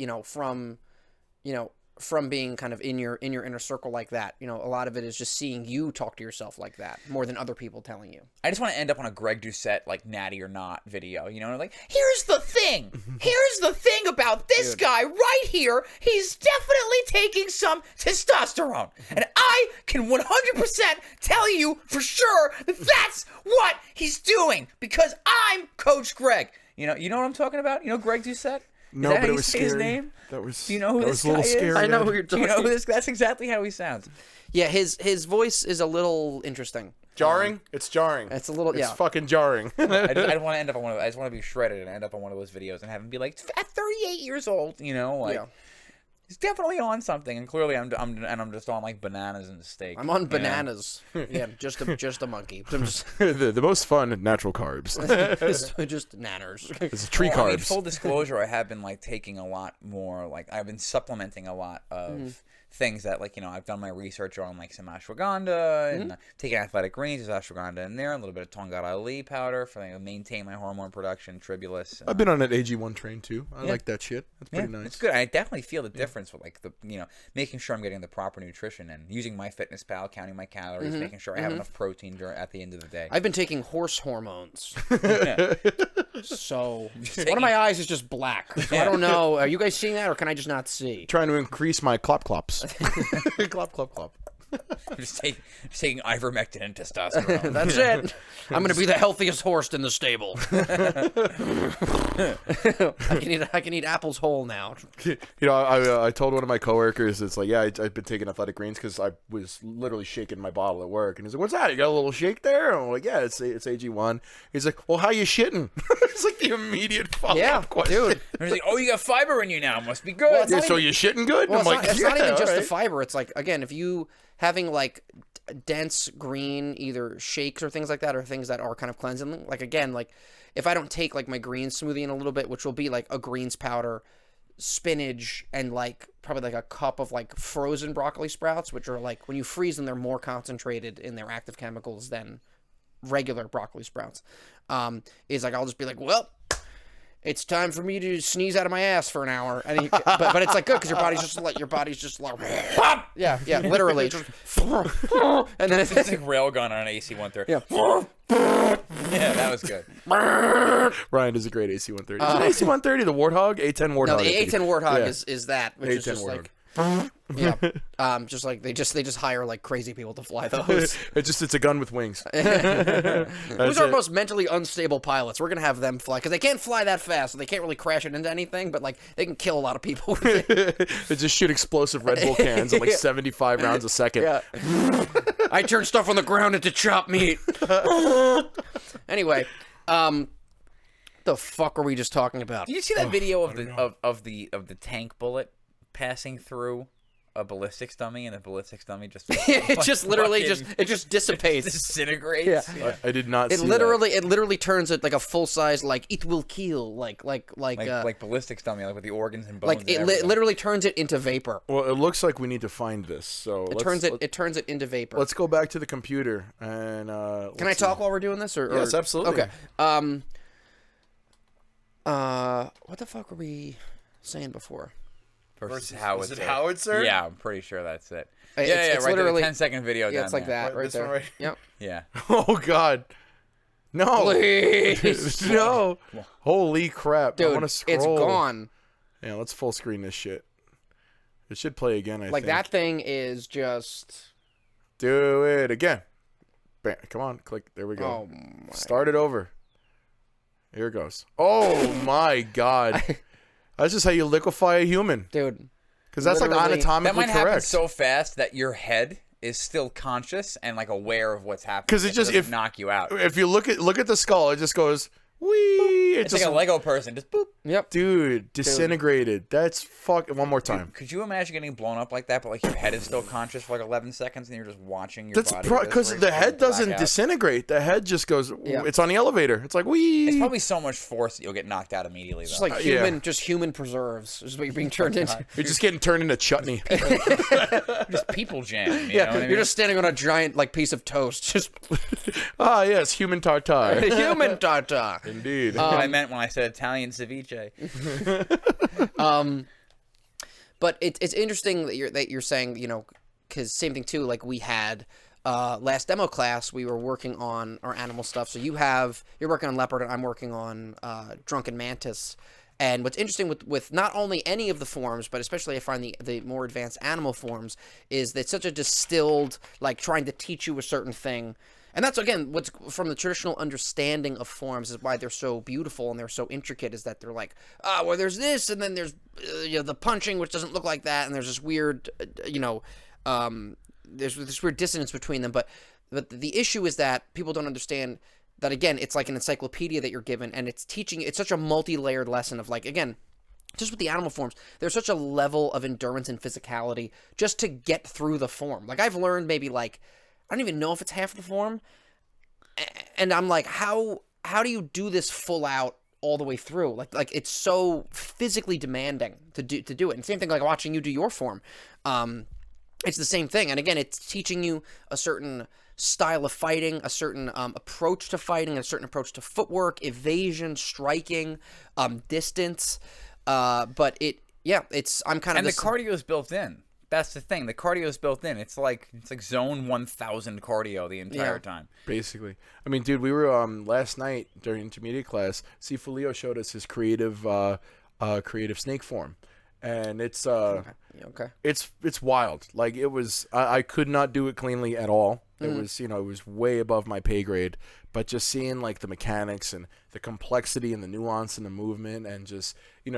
from being kind of in your inner circle like that. A lot of it is just seeing you talk to yourself like that more than other people telling you. I just want to end up on a Greg Doucette like Natty or Not video, like here's the thing about this guy right here. He's definitely taking some testosterone, and I can 100% tell you for sure that that's what he's doing because I'm Coach Greg. You know what I'm talking about? Greg Doucette. No, is that but how it was say scary. his name? That was. Do you know who this was a little guy is? scary. I know who you're Do talking. you know who this? That's exactly how he sounds. Yeah, his voice is a little interesting. Jarring. It's jarring. It's a little. It's Yeah. fucking jarring. I don't want to end up on one of. I just want to be shredded and end up on one of those videos and have him be like, at 38 years old, Yeah. he's definitely on something, and clearly I'm just on like bananas and steak. I'm on bananas. Yeah, just a monkey. I'm just the most fun natural carbs. just nanners. It's tree Well, I mean, carbs. full disclosure, I have been like taking a lot more. Like I've been supplementing a lot of things that I've done my research on, like some ashwagandha and taking athletic greens. There's ashwagandha in there, a little bit of Tongat Ali powder for maintain my hormone production, tribulus. I've been on an AG1 train too. I like that shit. That's pretty nice. It's good. I definitely feel the difference with like the making sure I'm getting the proper nutrition and using MyFitnessPal, counting my calories, making sure I have enough protein at the end of the day. I've been taking horse hormones. Yeah. So one of my eyes is just black. So I don't know. Are you guys seeing that, or can I just not see? Trying to increase my clop clops. Clop clop clop. I'm just taking ivermectin and testosterone. That's it. I'm gonna be the healthiest horse in the stable. I can eat apples whole now. I told one of my coworkers, it's like, yeah, I've been taking athletic greens because I was literally shaking my bottle at work, and he's like, "What's that? You got a little shake there?" And I'm like, "Yeah, it's AG1." He's like, "Well, how you shitting?" It's like the immediate follow-up question. dude. He's like, "Oh, you got fiber in you now. Must be good." Well, it's Yeah, not so even- you shitting good? Well, I'm like, it's not even just all the right. fiber. It's like, again, if you having like dense green either shakes or things like that, or things that are kind of cleansing, like again, like if I don't take like my green smoothie in a little bit, which will be like a greens powder, spinach, and like probably like a cup of like frozen broccoli sprouts, which are like when you freeze them, they're more concentrated in their active chemicals than regular broccoli sprouts. Is like I'll just be like, well, it's time for me to sneeze out of my ass for an hour, and but it's like good because your body's just like yeah, literally, just, and then It's like railgun on an AC 130. yeah. Yeah, that was good. Ryan is a great AC-130. Is it AC-130, the Warthog? A10 Warthog. No, the I think. A10 Warthog Yeah. is that, which is A10 just Warthog. like yeah, just like they just hire like crazy people to fly those. It's a gun with wings. Those are our most mentally unstable pilots. We're gonna have them fly because they can't fly that fast, so they can't really crash it into anything. But like they can kill a lot of people with it. They just shoot explosive Red Bull cans at like 75 rounds a second. Yeah. I turn stuff on the ground into chopped meat. Anyway, the fuck are we just talking about? Did you see that video of the tank bullet passing through a ballistics dummy, and the ballistics dummy just It just literally just dissipates. disintegrates? Yeah. I did not It see literally turns it like a full size, like it will kill, like ballistics dummy, like with the organs and bones. like and it everything. literally turns it into vapor. that. Well, it looks like we need to find this. So It turns it into vapor. Let's go back to the computer and. Can I talk while we're doing this? Or Yes, absolutely. Okay. What the fuck were we saying before? versus howitzer. Is it howitzer? Yeah, I'm pretty sure that's it. It's- Yeah, it's right there, the literally- 10-second video Yeah, down it's like there. that right This one there. right Yep. Yeah. Oh God. No. Please. No. Holy crap. I Dude, want to scroll. it's gone. Yeah, let's full screen this shit. It should play again, I Like think. that thing is just. Do it again. Bam. Come on, click. There we go. Oh my. Start it over. Here it goes. Oh my God. That's just how you liquefy a human. Dude. Because that's like Literally- anatomically That might happen correct. so fast that your head is still conscious and like aware of what's happening. 'Cause it just- doesn't knock you out. If you look at the skull, it just goes wee. It's like a Lego person, just boop. Yep. Dude, disintegrated. That's one more time. Could you imagine getting blown up like that, but like your head is still conscious for like 11 seconds, and you're just watching your That's body? because the head doesn't disintegrate. The head just goes. Yeah. It's on the elevator. It's like wee. It's probably so much force that you'll get knocked out immediately. Though. Just like human preserves is what you're being turned into. You're just getting turned into chutney. just people jam. You know what I mean? You're just standing on a giant like piece of toast. Just Yes, human tartar. human tartar. Indeed. That's what I meant when I said Italian ceviche. But it's interesting that you're saying, because same thing too. Like we had last demo class, we were working on our animal stuff. So you're working on leopard, and I'm working on drunken mantis. And what's interesting with not only any of the forms, but especially I find the more advanced animal forms, is that it's such a distilled, like trying to teach you a certain thing. And that's, again, what's from the traditional understanding of forms is why they're so beautiful and they're so intricate, is that they're like, well, there's this, and then there's the punching, which doesn't look like that, and there's this weird, there's this weird dissonance between them. But the issue is that people don't understand that, again, it's like an encyclopedia that you're given, and it's such a multi-layered lesson of, like, again, just with the animal forms, there's such a level of endurance and physicality just to get through the form. Like, I've learned maybe, like, I don't even know if it's half the form, and I'm like, how do you do this full out all the way through? Like it's so physically demanding to do it. And same thing like watching you do your form. It's the same thing. And again, it's teaching you a certain style of fighting, a certain approach to fighting, a certain approach to footwork, evasion, striking, distance. But I'm kind of the cardio is built in. That's the thing. The cardio is built in. It's like zone 1000 cardio the entire time. Basically. I mean, dude, we were last night during intermediate class, Sifu Leo showed us his creative snake form. And it's it's wild. Like it was I could not do it cleanly at all. It was, it was way above my pay grade, but just seeing like the mechanics and the complexity and the nuance and the movement and just,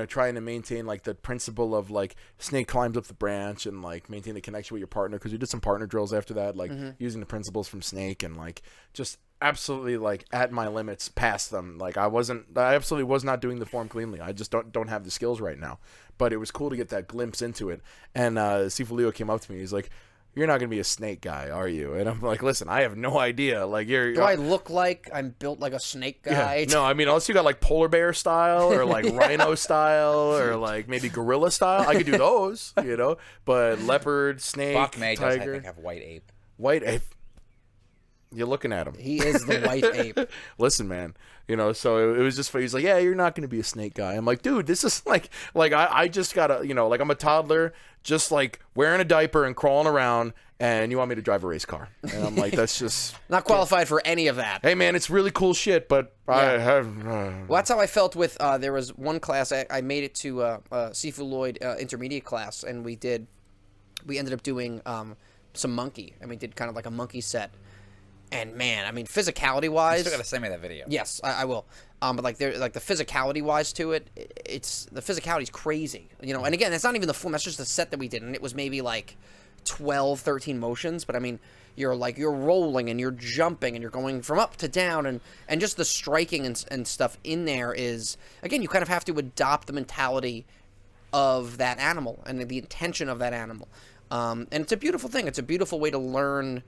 trying to maintain like the principle of like snake climbs up the branch and like maintain the connection with your partner. Cause we did some partner drills after that, like using the principles from snake and like just absolutely like at my limits past them. Like I absolutely was not doing the form cleanly. I just don't have the skills right now, but it was cool to get that glimpse into it. And Sifu Leo came up to me. He's like, "You're not going to be a snake guy, are you?" And I'm like, "Listen, I have no idea. Like, do I look like I'm built like a snake guy?" Yeah. No, I mean, unless you got like polar bear style or like rhino style or like maybe gorilla style, I could do those, But leopard, snake, Bach May does, I tiger, think, have white ape. White ape. You're looking at him. He is the white ape. Listen, man. So it was just, he's like, "Yeah, you're not going to be a snake guy." I'm like, dude, this is like I just got to, like I'm a toddler, just like wearing a diaper and crawling around, and you want me to drive a race car. And I'm like, that's just... Not qualified for any of that. Hey, man, it's really cool shit, but I have... Well, that's how I felt with, there was one class, I made it to Sifu Lloyd intermediate class, and we ended up doing some monkey, and we did kind of like a monkey set. And man, I mean, physicality-wise, You still gotta send me that video. yes, I will. But like, the physicality-wise to it, the physicality's crazy, And again, it's not even the form; that's just the set that we did, and it was maybe like 12, 13 motions. But I mean, you're rolling and you're jumping and you're going from up to down, and just the striking and stuff in there is, again, you kind of have to adopt the mentality of that animal and the intention of that animal. And it's a beautiful thing. It's a beautiful way to learn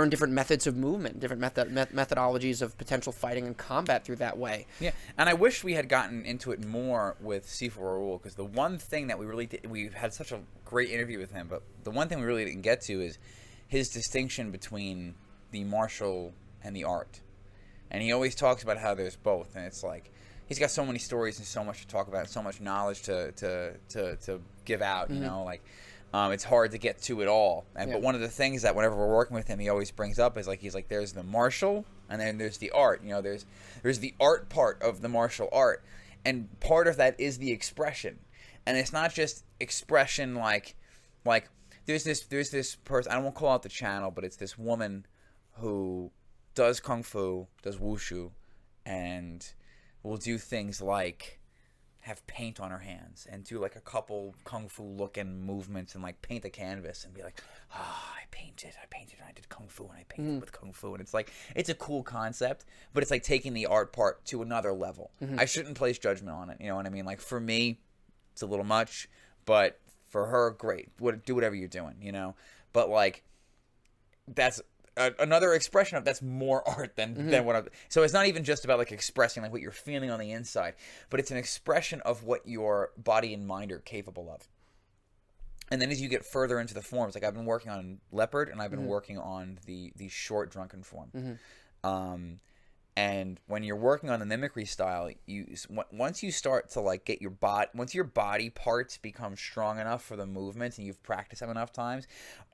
different methods of movement, different methodologies of potential fighting and combat through that way. Yeah, and I wish we had gotten into it more with Sifu Raul, because the one thing that we had such a great interview with him, but the one thing we really didn't get to is his distinction between the martial and the art. And he always talks about how there's both, and it's like he's got so many stories and so much to talk about, and so much knowledge to give out, it's hard to get to it all. But one of the things that whenever we're working with him, he always brings up is he's like, there's the martial and then there's the art. There's the art part of the martial art, and part of that is the expression. And it's not just expression like there's this person, I won't call out the channel, but it's this woman who does kung fu, does wushu, and will do things like have paint on her hands and do like a couple kung fu looking movements and like paint the canvas and be like, I painted, and I did kung fu and I painted with kung fu. And it's like, it's a cool concept, but it's like taking the art part to another level. I shouldn't place judgment on it. You know what I mean? Like for me, it's a little much, but for her, great. Do whatever you're doing, you know? But like, that's another expression of that's more art than what I'm. So it's not even just about like expressing like what you're feeling on the inside, but it's an expression of what your body and mind are capable of. And then as you get further into the forms, like I've been working on leopard and I've been working on the short drunken form. And when you're working on the mimicry style, once you start to like get your once your body parts become strong enough for the movements and you've practiced them enough times,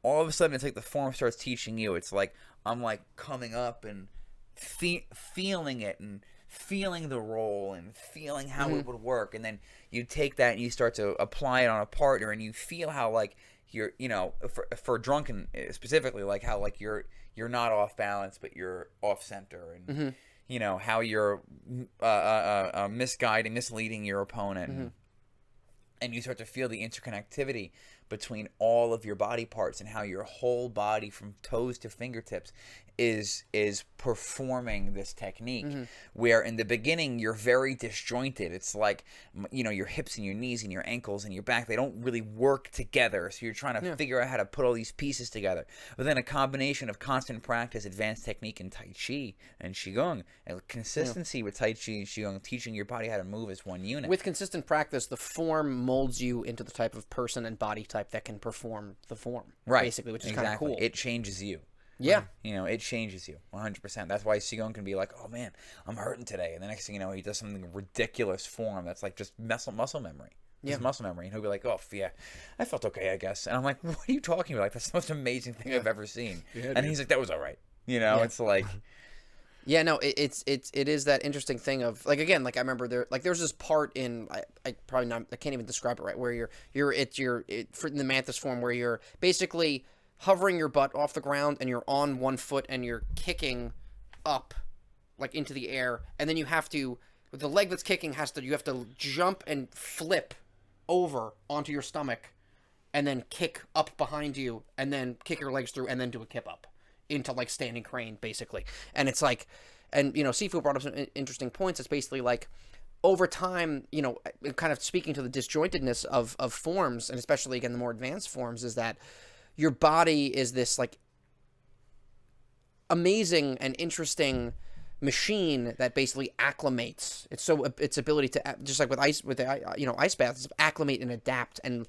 all of a sudden it's like the form starts teaching you. It's like I'm like coming up and feeling it and feeling the role and feeling how it would work, and then you take that and you start to apply it on a partner, and you feel how like you're, you know, for drunken specifically, like how like you're not off balance but you're off center, and you know how you're misleading your opponent, and you start to feel the interconnectivity between all of your body parts and how your whole body from toes to fingertips is performing this technique, where in the beginning you're very disjointed. It's like, you know, your hips and your knees and your ankles and your back, they don't really work together, so you're trying to figure out how to put all these pieces together. But then a combination of constant practice, advanced technique in Tai Chi and Qigong, and consistency with Tai Chi and Qigong, teaching your body how to move as one unit. With consistent practice, the form molds you into the type of person and body type that can perform the form, basically, which is kind of cool. It changes you. Yeah. You know, it changes you 100%. That's why Qigong can be like, oh man, I'm hurting today. And the next thing you know, he does something ridiculous form that's like just muscle memory. Just muscle memory. And he'll be like, oh, yeah, I felt okay, I guess. And I'm like, what are you talking about? Like, that's the most amazing thing I've ever seen. And he's like, that was all right. You know, it's like... Yeah, no, it is that interesting thing of, like, again, like I remember there's this part in, I can't even describe it right, where you're in the mantis form, where you're basically hovering your butt off the ground and you're on one foot and you're kicking up like into the air, and then you have to, with the leg that's kicking you have to jump and flip over onto your stomach and then kick up behind you and then kick your legs through and then do a kip up into like standing crane, basically. And it's like, and you know, Sifu brought up some interesting points. It's basically like, over time, you know, kind of speaking to the disjointedness of forms, and especially again the more advanced forms, is that your body is this like amazing and interesting machine that basically acclimates. Its ability to, just like with ice baths, acclimate and adapt, and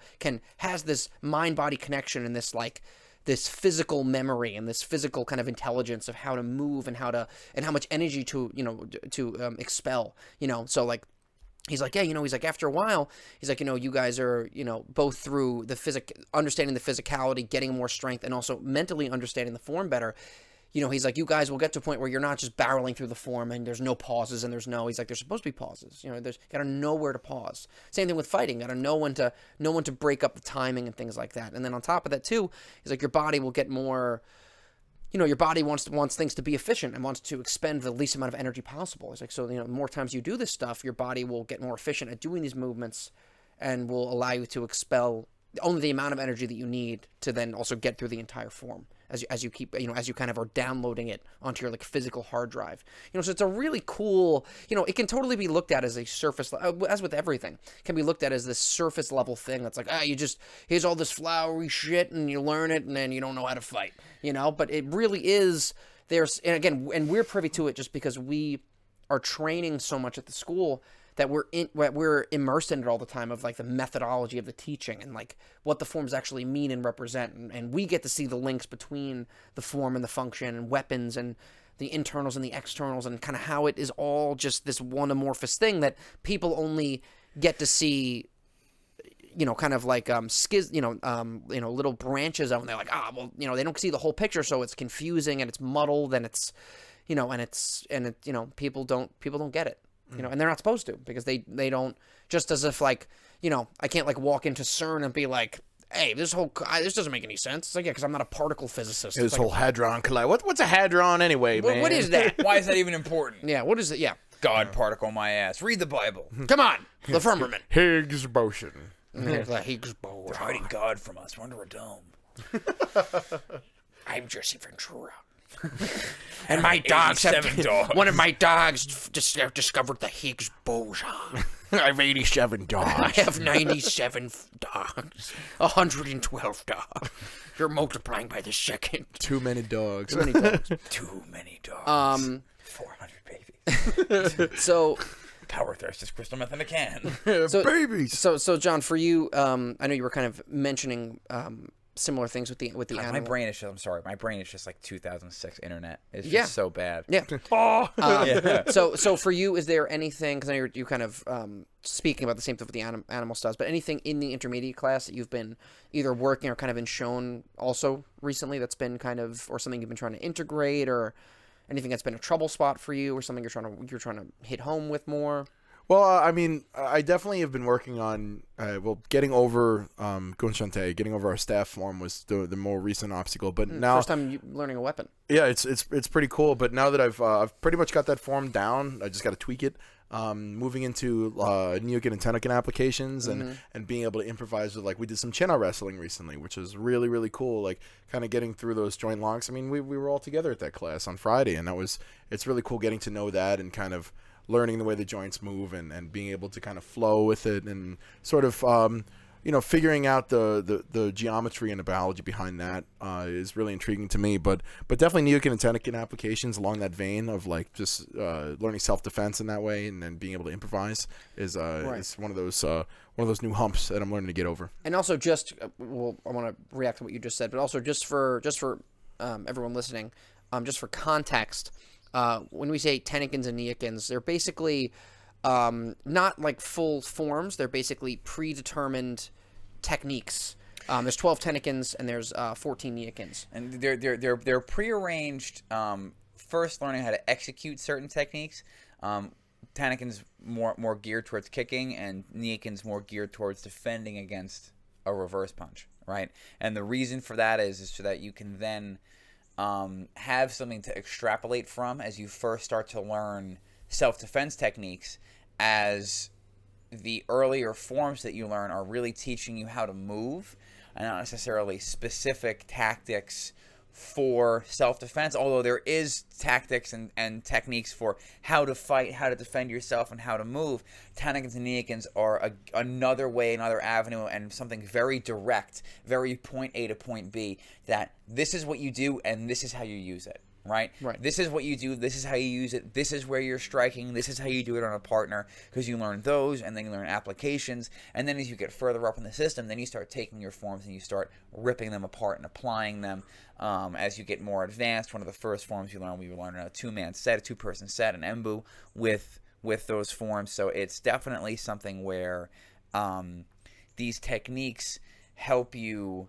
has this mind body connection and this like this physical memory and this physical kind of intelligence of how to move and how much energy to expel, you know. So like, he's like, yeah, you know, he's like, after a while, he's like, you know, you guys are, you know, both through the understanding the physicality, getting more strength, and also mentally understanding the form better. You know, he's like, you guys will get to a point where you're not just barreling through the form and there's no pauses and he's like, there's supposed to be pauses. You know, gotta know where to pause. Same thing with fighting. Gotta know when to break up the timing and things like that. And then on top of that too, he's like, your body will get more, you know, your body wants things to be efficient and wants to expend the least amount of energy possible. It's like, so, you know, the more times you do this stuff, your body will get more efficient at doing these movements and will allow you to expel only the amount of energy that you need to then also get through the entire form as you keep, you know, as you kind of are downloading it onto your like physical hard drive. You know, so it's a really cool, you know, it can totally be looked at as a surface, as with everything, it can be looked at as this surface level thing that's like, here's all this flowery shit and you learn it and then you don't know how to fight, you know. But it really is, and we're privy to it just because we are training so much at the school that we're immersed in it all the time, of like the methodology of the teaching and like what the forms actually mean and represent, and we get to see the links between the form and the function and weapons and the internals and the externals, and kind of how it is all just this one amorphous thing that people only get to see, you know, kind of like little branches of, and they're like, well, you know, they don't see the whole picture, so it's confusing and it's muddled and it's, you know, people don't get it. You know, and they're not supposed to, because they don't, just as if like, you know, I can't like walk into CERN and be like, hey, this doesn't make any sense. It's like, yeah, because I'm not a particle physicist. This whole hadron collider. What's a hadron anyway, man? What is that? Why is that even important? Yeah, what is it? Yeah. God particle my ass. Read the Bible. Come on, the firmament. Higgs boson. The Higgs boson. They're hiding God from us. We're under a dome. I'm Jesse Ventura. And my dogs have 87 dogs. One of my dogs discovered the Higgs boson. I have 87 dogs. I have 97 dogs. 112 dogs. You're multiplying by the second. Too many dogs. Too many dogs. Too many dogs. 400 babies. So, Power thirst is crystal meth in a can. so Babies. So John, for you, I know you were kind of mentioning similar things with the God, animal. my brain is just, I'm sorry, my brain is just like 2006 internet. It's Yeah. just so bad. Yeah. Yeah. So for you, is there anything? Because I know you kind of speaking about the same stuff with the animal stuff, but anything in the intermediate class that you've been either working or kind of been shown also recently that's been kind of, or something you've been trying to integrate, or anything that's been a trouble spot for you, or something you're trying to hit home with more? Well, I mean, I definitely have been working on, getting over Gunshante, getting over our staff form was the more recent obstacle. But now, First time learning a weapon. yeah, it's pretty cool. But now that I've pretty much got that form down, I just got to tweak it. Moving into Neokin and Tenekin applications and being able to improvise with, like, we did some chin-out wrestling recently, which is really, really cool. Like, kind of getting through those joint locks. I mean, we were all together at that class on Friday, and it's really cool getting to know that and kind of learning the way the joints move and being able to kind of flow with it and sort of figuring out the geometry and the biology behind that is really intriguing to me. But definitely Neokin and Tenekin applications along that vein of, like, just learning self-defense in that way and then being able to improvise is one of those new humps that I'm learning to get over. And also, just I want to react to what you just said, but also just for everyone listening, just for context. When we say Tenekins and Neokins, they're basically not like full forms. They're basically predetermined techniques. There's 12 Tenekins and there's 14 Neokins. And they're prearranged. First, learning how to execute certain techniques. Tanakin's more geared towards kicking, and Neokin's more geared towards defending against a reverse punch, right? And the reason for that is so that you can then have something to extrapolate from as you first start to learn self-defense techniques, as the earlier forms that you learn are really teaching you how to move and not necessarily specific tactics for self-defense, although there is tactics and techniques for how to fight, how to defend yourself, and how to move. Tanakins and Neokins are another way, another avenue, and something very direct, very point A to point B, that this is what you do and this is how you use it. Right? This is what you do. This is how you use it. This is where you're striking. This is how you do it on a partner, because you learn those, and then you learn applications. And then as you get further up in the system, then you start taking your forms and you start ripping them apart and applying them. As you get more advanced, one of the first forms we learn a two-man set, a two-person set, an embu with those forms. So it's definitely something where these techniques help you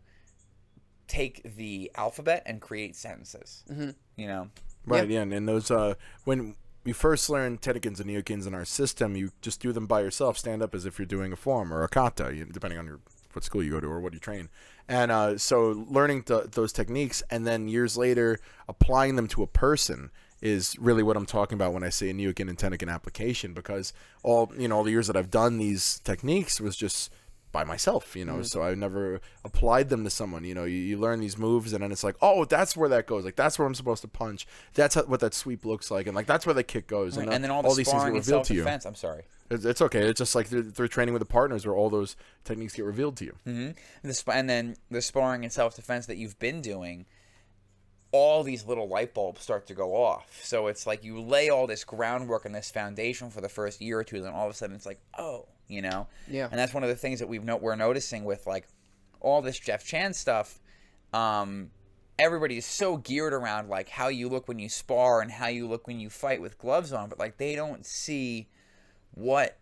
take the alphabet and create sentences. You know, right? Yeah, and those when we first learned Tenekins and Neokins in our system, you just do them by yourself, stand up as if you're doing a form or a kata, depending on what school you go to or what you train. And so learning those techniques and then years later applying them to a person is really what I'm talking about when I say a Neokin and Tenekin application, because all the years that I've done these techniques was just by myself, so I never applied them to someone. You learn these moves and then it's like, oh, that's where that goes, like that's where I'm supposed to punch, that's what that sweep looks like, and like that's where the kick goes. Right. And then all these things get revealed to you. I'm sorry, it's okay, it's just like they're training with the partners where all those techniques get revealed to you. And then the sparring and self-defense that you've been doing, all these little light bulbs start to go off. So it's like you lay all this groundwork and this foundation for the first year or two, then all of a sudden it's like, oh, Yeah. And that's one of the things that we're noticing with, like, all this Jeff Chan stuff. Everybody is so geared around, like, how you look when you spar and how you look when you fight with gloves on, but, like, they don't see what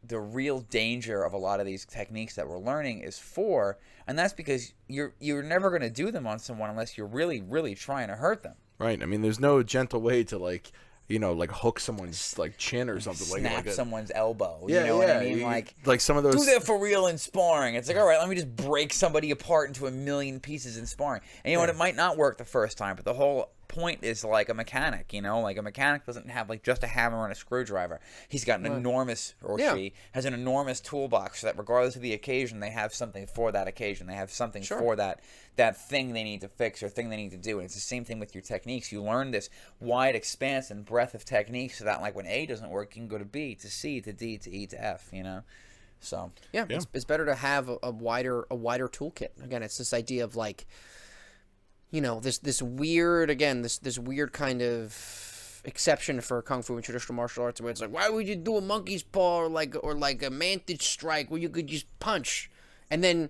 the real danger of a lot of these techniques that we're learning is for, and that's because you're never going to do them on someone unless you're really, really trying to hurt them. Right. I mean, there's no gentle way to, like, like hook someone's, like, chin or something. Snap like someone's elbow. Yeah, you know what I mean? Like some of those. Do that for real in sparring. It's like, all right, let me just break somebody apart into a million pieces in sparring. And you know what? It might not work the first time, but the whole point is like a mechanic, you know? Like a mechanic doesn't have like just a hammer and a screwdriver. He's got an enormous, or she has an enormous toolbox so that regardless of the occasion, they have something for that occasion. They have something for that thing they need to fix or thing they need to do. And it's the same thing with your techniques. You learn this wide expanse and breadth of techniques so that like when A doesn't work, you can go to B, to C, to D, to E, to F, you know? So yeah. It's better to have a wider toolkit. Again, it's this idea of like, you know, this weird, again, this weird kind of exception for kung fu and traditional martial arts where it's like, why would you do a monkey's paw or like a mantis strike where you could just punch, and then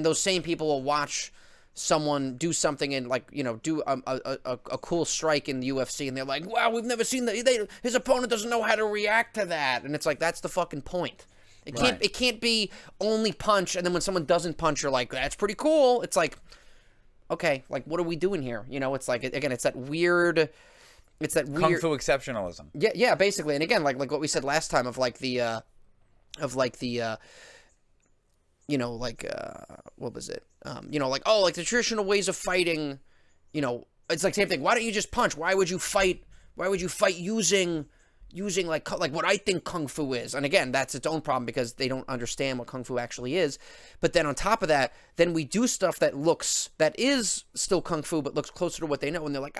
those same people will watch someone do something and like, you know, do a cool strike in the UFC and they're like, wow, we've never seen that. His opponent doesn't know how to react to that, and it's like, that's the fucking point. It can't be only punch, and then when someone doesn't punch, you're like, that's pretty cool. It's like, okay, like, what are we doing here? You know, it's like, again, it's that weird kung fu exceptionalism. Yeah, basically. And again, like what we said last time of like the you know, like what was it? You know, like, oh, like the traditional ways of fighting, you know, it's like same thing. Why don't you just punch? Why would you fight using like what I think kung fu is? And again, that's its own problem because they don't understand what kung fu actually is. But then on top of that, then we do stuff that is still kung fu but looks closer to what they know, and they're like,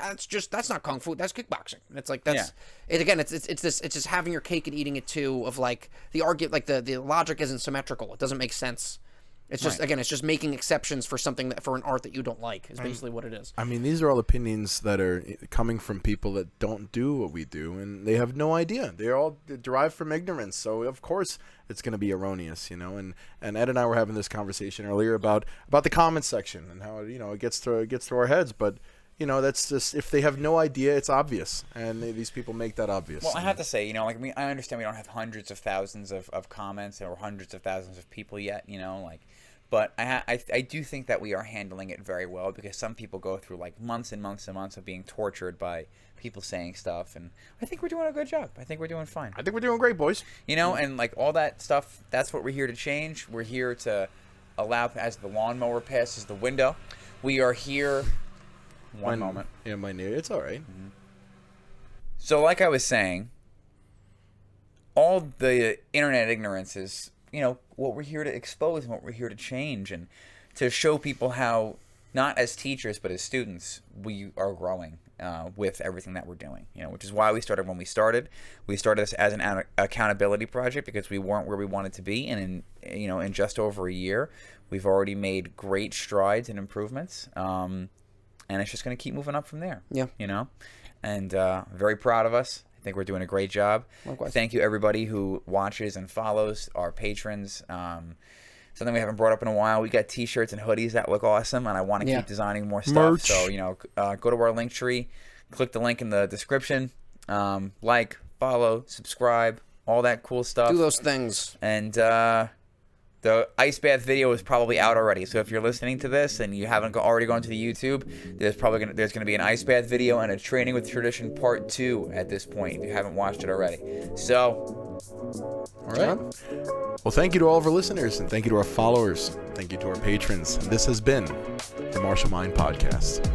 that's not kung fu, that's kickboxing. And it's like, it's just having your cake and eating it too, of like the argument, like the logic isn't symmetrical. It doesn't make sense. It's just, again, it's just making exceptions for something for an art that you don't like is basically what it is. I mean, these are all opinions that are coming from people that don't do what we do, and they have no idea. They're all derived from ignorance, so of course it's going to be erroneous, you know. And Ed and I were having this conversation earlier about the comment section and how, you know, it gets to our heads, but you know, that's just, if they have no idea, it's obvious, and these people make that obvious. Well, I have to say, you know, like, I mean, I understand we don't have hundreds of thousands of comments or hundreds of thousands of people yet, you know, like. But I do think that we are handling it very well, because some people go through like months and months and months of being tortured by people saying stuff, and I think we're doing a good job. I think we're doing fine. I think we're doing great, boys. You know, and like all that stuff, that's what we're here to change. We're here to allow, as the lawnmower passes the window, we are here. One moment. Yeah, my near. It's all right. Mm-hmm. So like I was saying, all the internet ignorance is, you know, what we're here to expose and what we're here to change, and to show people how, not as teachers but as students, we are growing with everything that we're doing. You know, which is why we started when we started. We started this as an accountability project because we weren't where we wanted to be, and in just over a year, we've already made great strides and improvements. And it's just going to keep moving up from there. Yeah. You know, and very proud of us. I think we're doing a great job. Likewise. Thank you, everybody who watches and follows, our patrons. Something we haven't brought up in a while, we got t-shirts and hoodies that look awesome, and I want to keep designing more stuff. Merch. So, you know, go to our link tree, click the link in the description, like, follow, subscribe, all that cool stuff. Do those things. And the ice bath video is probably out already. So if you're listening to this and you haven't already gone to the YouTube, there's gonna be an ice bath video and a Training with Tradition Part 2 at this point if you haven't watched it already. So, all right. Well, thank you to all of our listeners, and thank you to our followers. Thank you to our patrons. And this has been the Martial Mind Podcast.